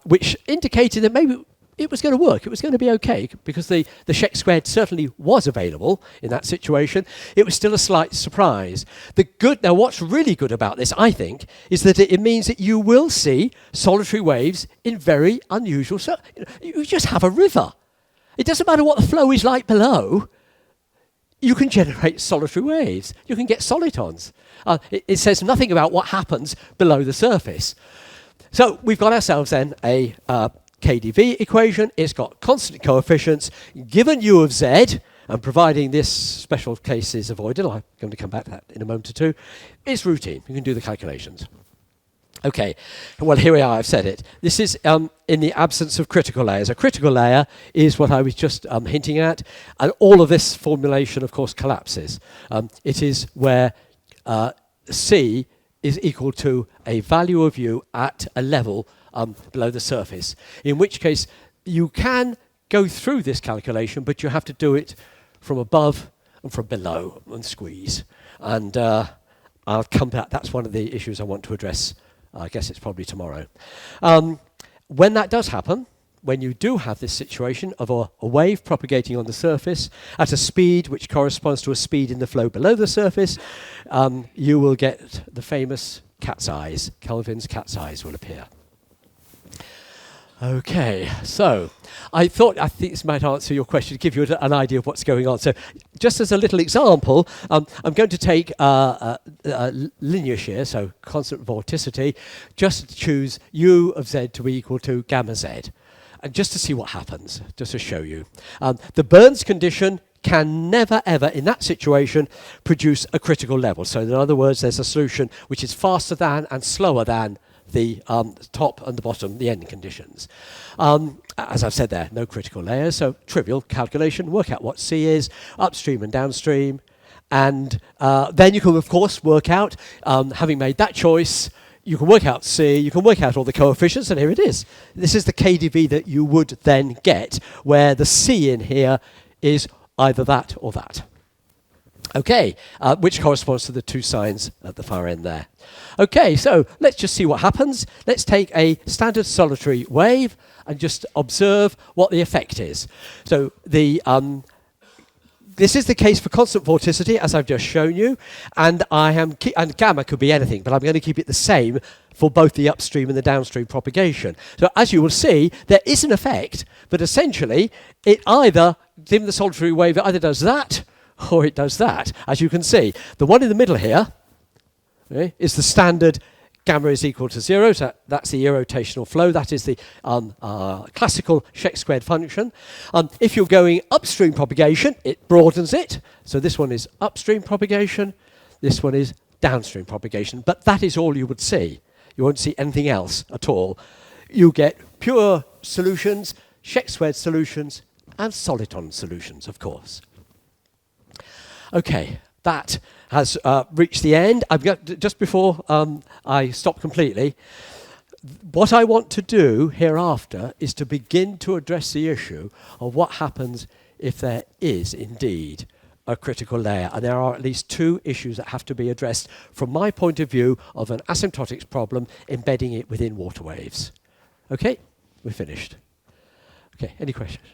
which indicated that maybe it was going to work, it was going to be okay, because the Sheck-squared certainly was available in that situation, it was still a slight surprise. Now what's really good about this, I think, is that it means that you will see solitary waves in very unusual... You just have a river. It doesn't matter what the flow is like below, you can generate solitary waves. You can get solitons. It says nothing about what happens below the surface. So we've got ourselves then a KdV equation. It's got constant coefficients given u of z, and providing this special case is avoided, I'm going to come back to that in a moment or two, it's routine. You can do the calculations. Okay, well, here we are, I've said it. This is in the absence of critical layers. A critical layer is what I was just hinting at, and all of this formulation, of course, collapses. It is where C is equal to a value of U at a level below the surface, in which case you can go through this calculation, but you have to do it from above and from below and squeeze. And I'll come back. That's one of the issues I want to address. I guess it's probably tomorrow. When that does happen, when you do have this situation of a wave propagating on the surface at a speed which corresponds to a speed in the flow below the surface, you will get the famous cat's eyes. Kelvin's cat's eyes will appear. Okay, so I think this might answer your question, give you an idea of what's going on. So just as a little example, I'm going to take linear shear, so constant vorticity, just to choose U of Z to be equal to gamma Z. And just to see what happens, just to show you. The Burns condition can never, ever, in that situation, produce a critical level. So in other words, there's a solution which is faster than and slower than the top and the bottom, the end conditions. As I've said there, no critical layers, so trivial calculation, work out what C is, upstream and downstream, and then you can, of course, work out, having made that choice, you can work out C, you can work out all the coefficients, and here it is. This is the KdV that you would then get, where the C in here is either that or that. Okay, which corresponds to the two signs at the far end there. Okay, so let's just see what happens. Let's take a standard solitary wave and just observe what the effect is. So the this is the case for constant vorticity, as I've just shown you, and and gamma could be anything, but I'm going to keep it the same for both the upstream and the downstream propagation. So as you will see, there is an effect, but essentially it either, given the solitary wave, it either does that or it does that. As you can see, the one in the middle here is the standard gamma is equal to 0, so that's the irrotational flow. That is the classical Sheck squared function. If you're going upstream propagation, it broadens it. So this one is upstream propagation, this one is downstream propagation. But that is all you would see. You won't see anything else at all. You get pure solutions, Sheck squared solutions, and soliton solutions, of course. Okay, that has reached the end. I've got just before I stop completely. What I want to do hereafter is to begin to address the issue of what happens if there is indeed a critical layer. And there are at least two issues that have to be addressed from my point of view of an asymptotics problem embedding it within water waves. Okay, we're finished. Okay, any questions?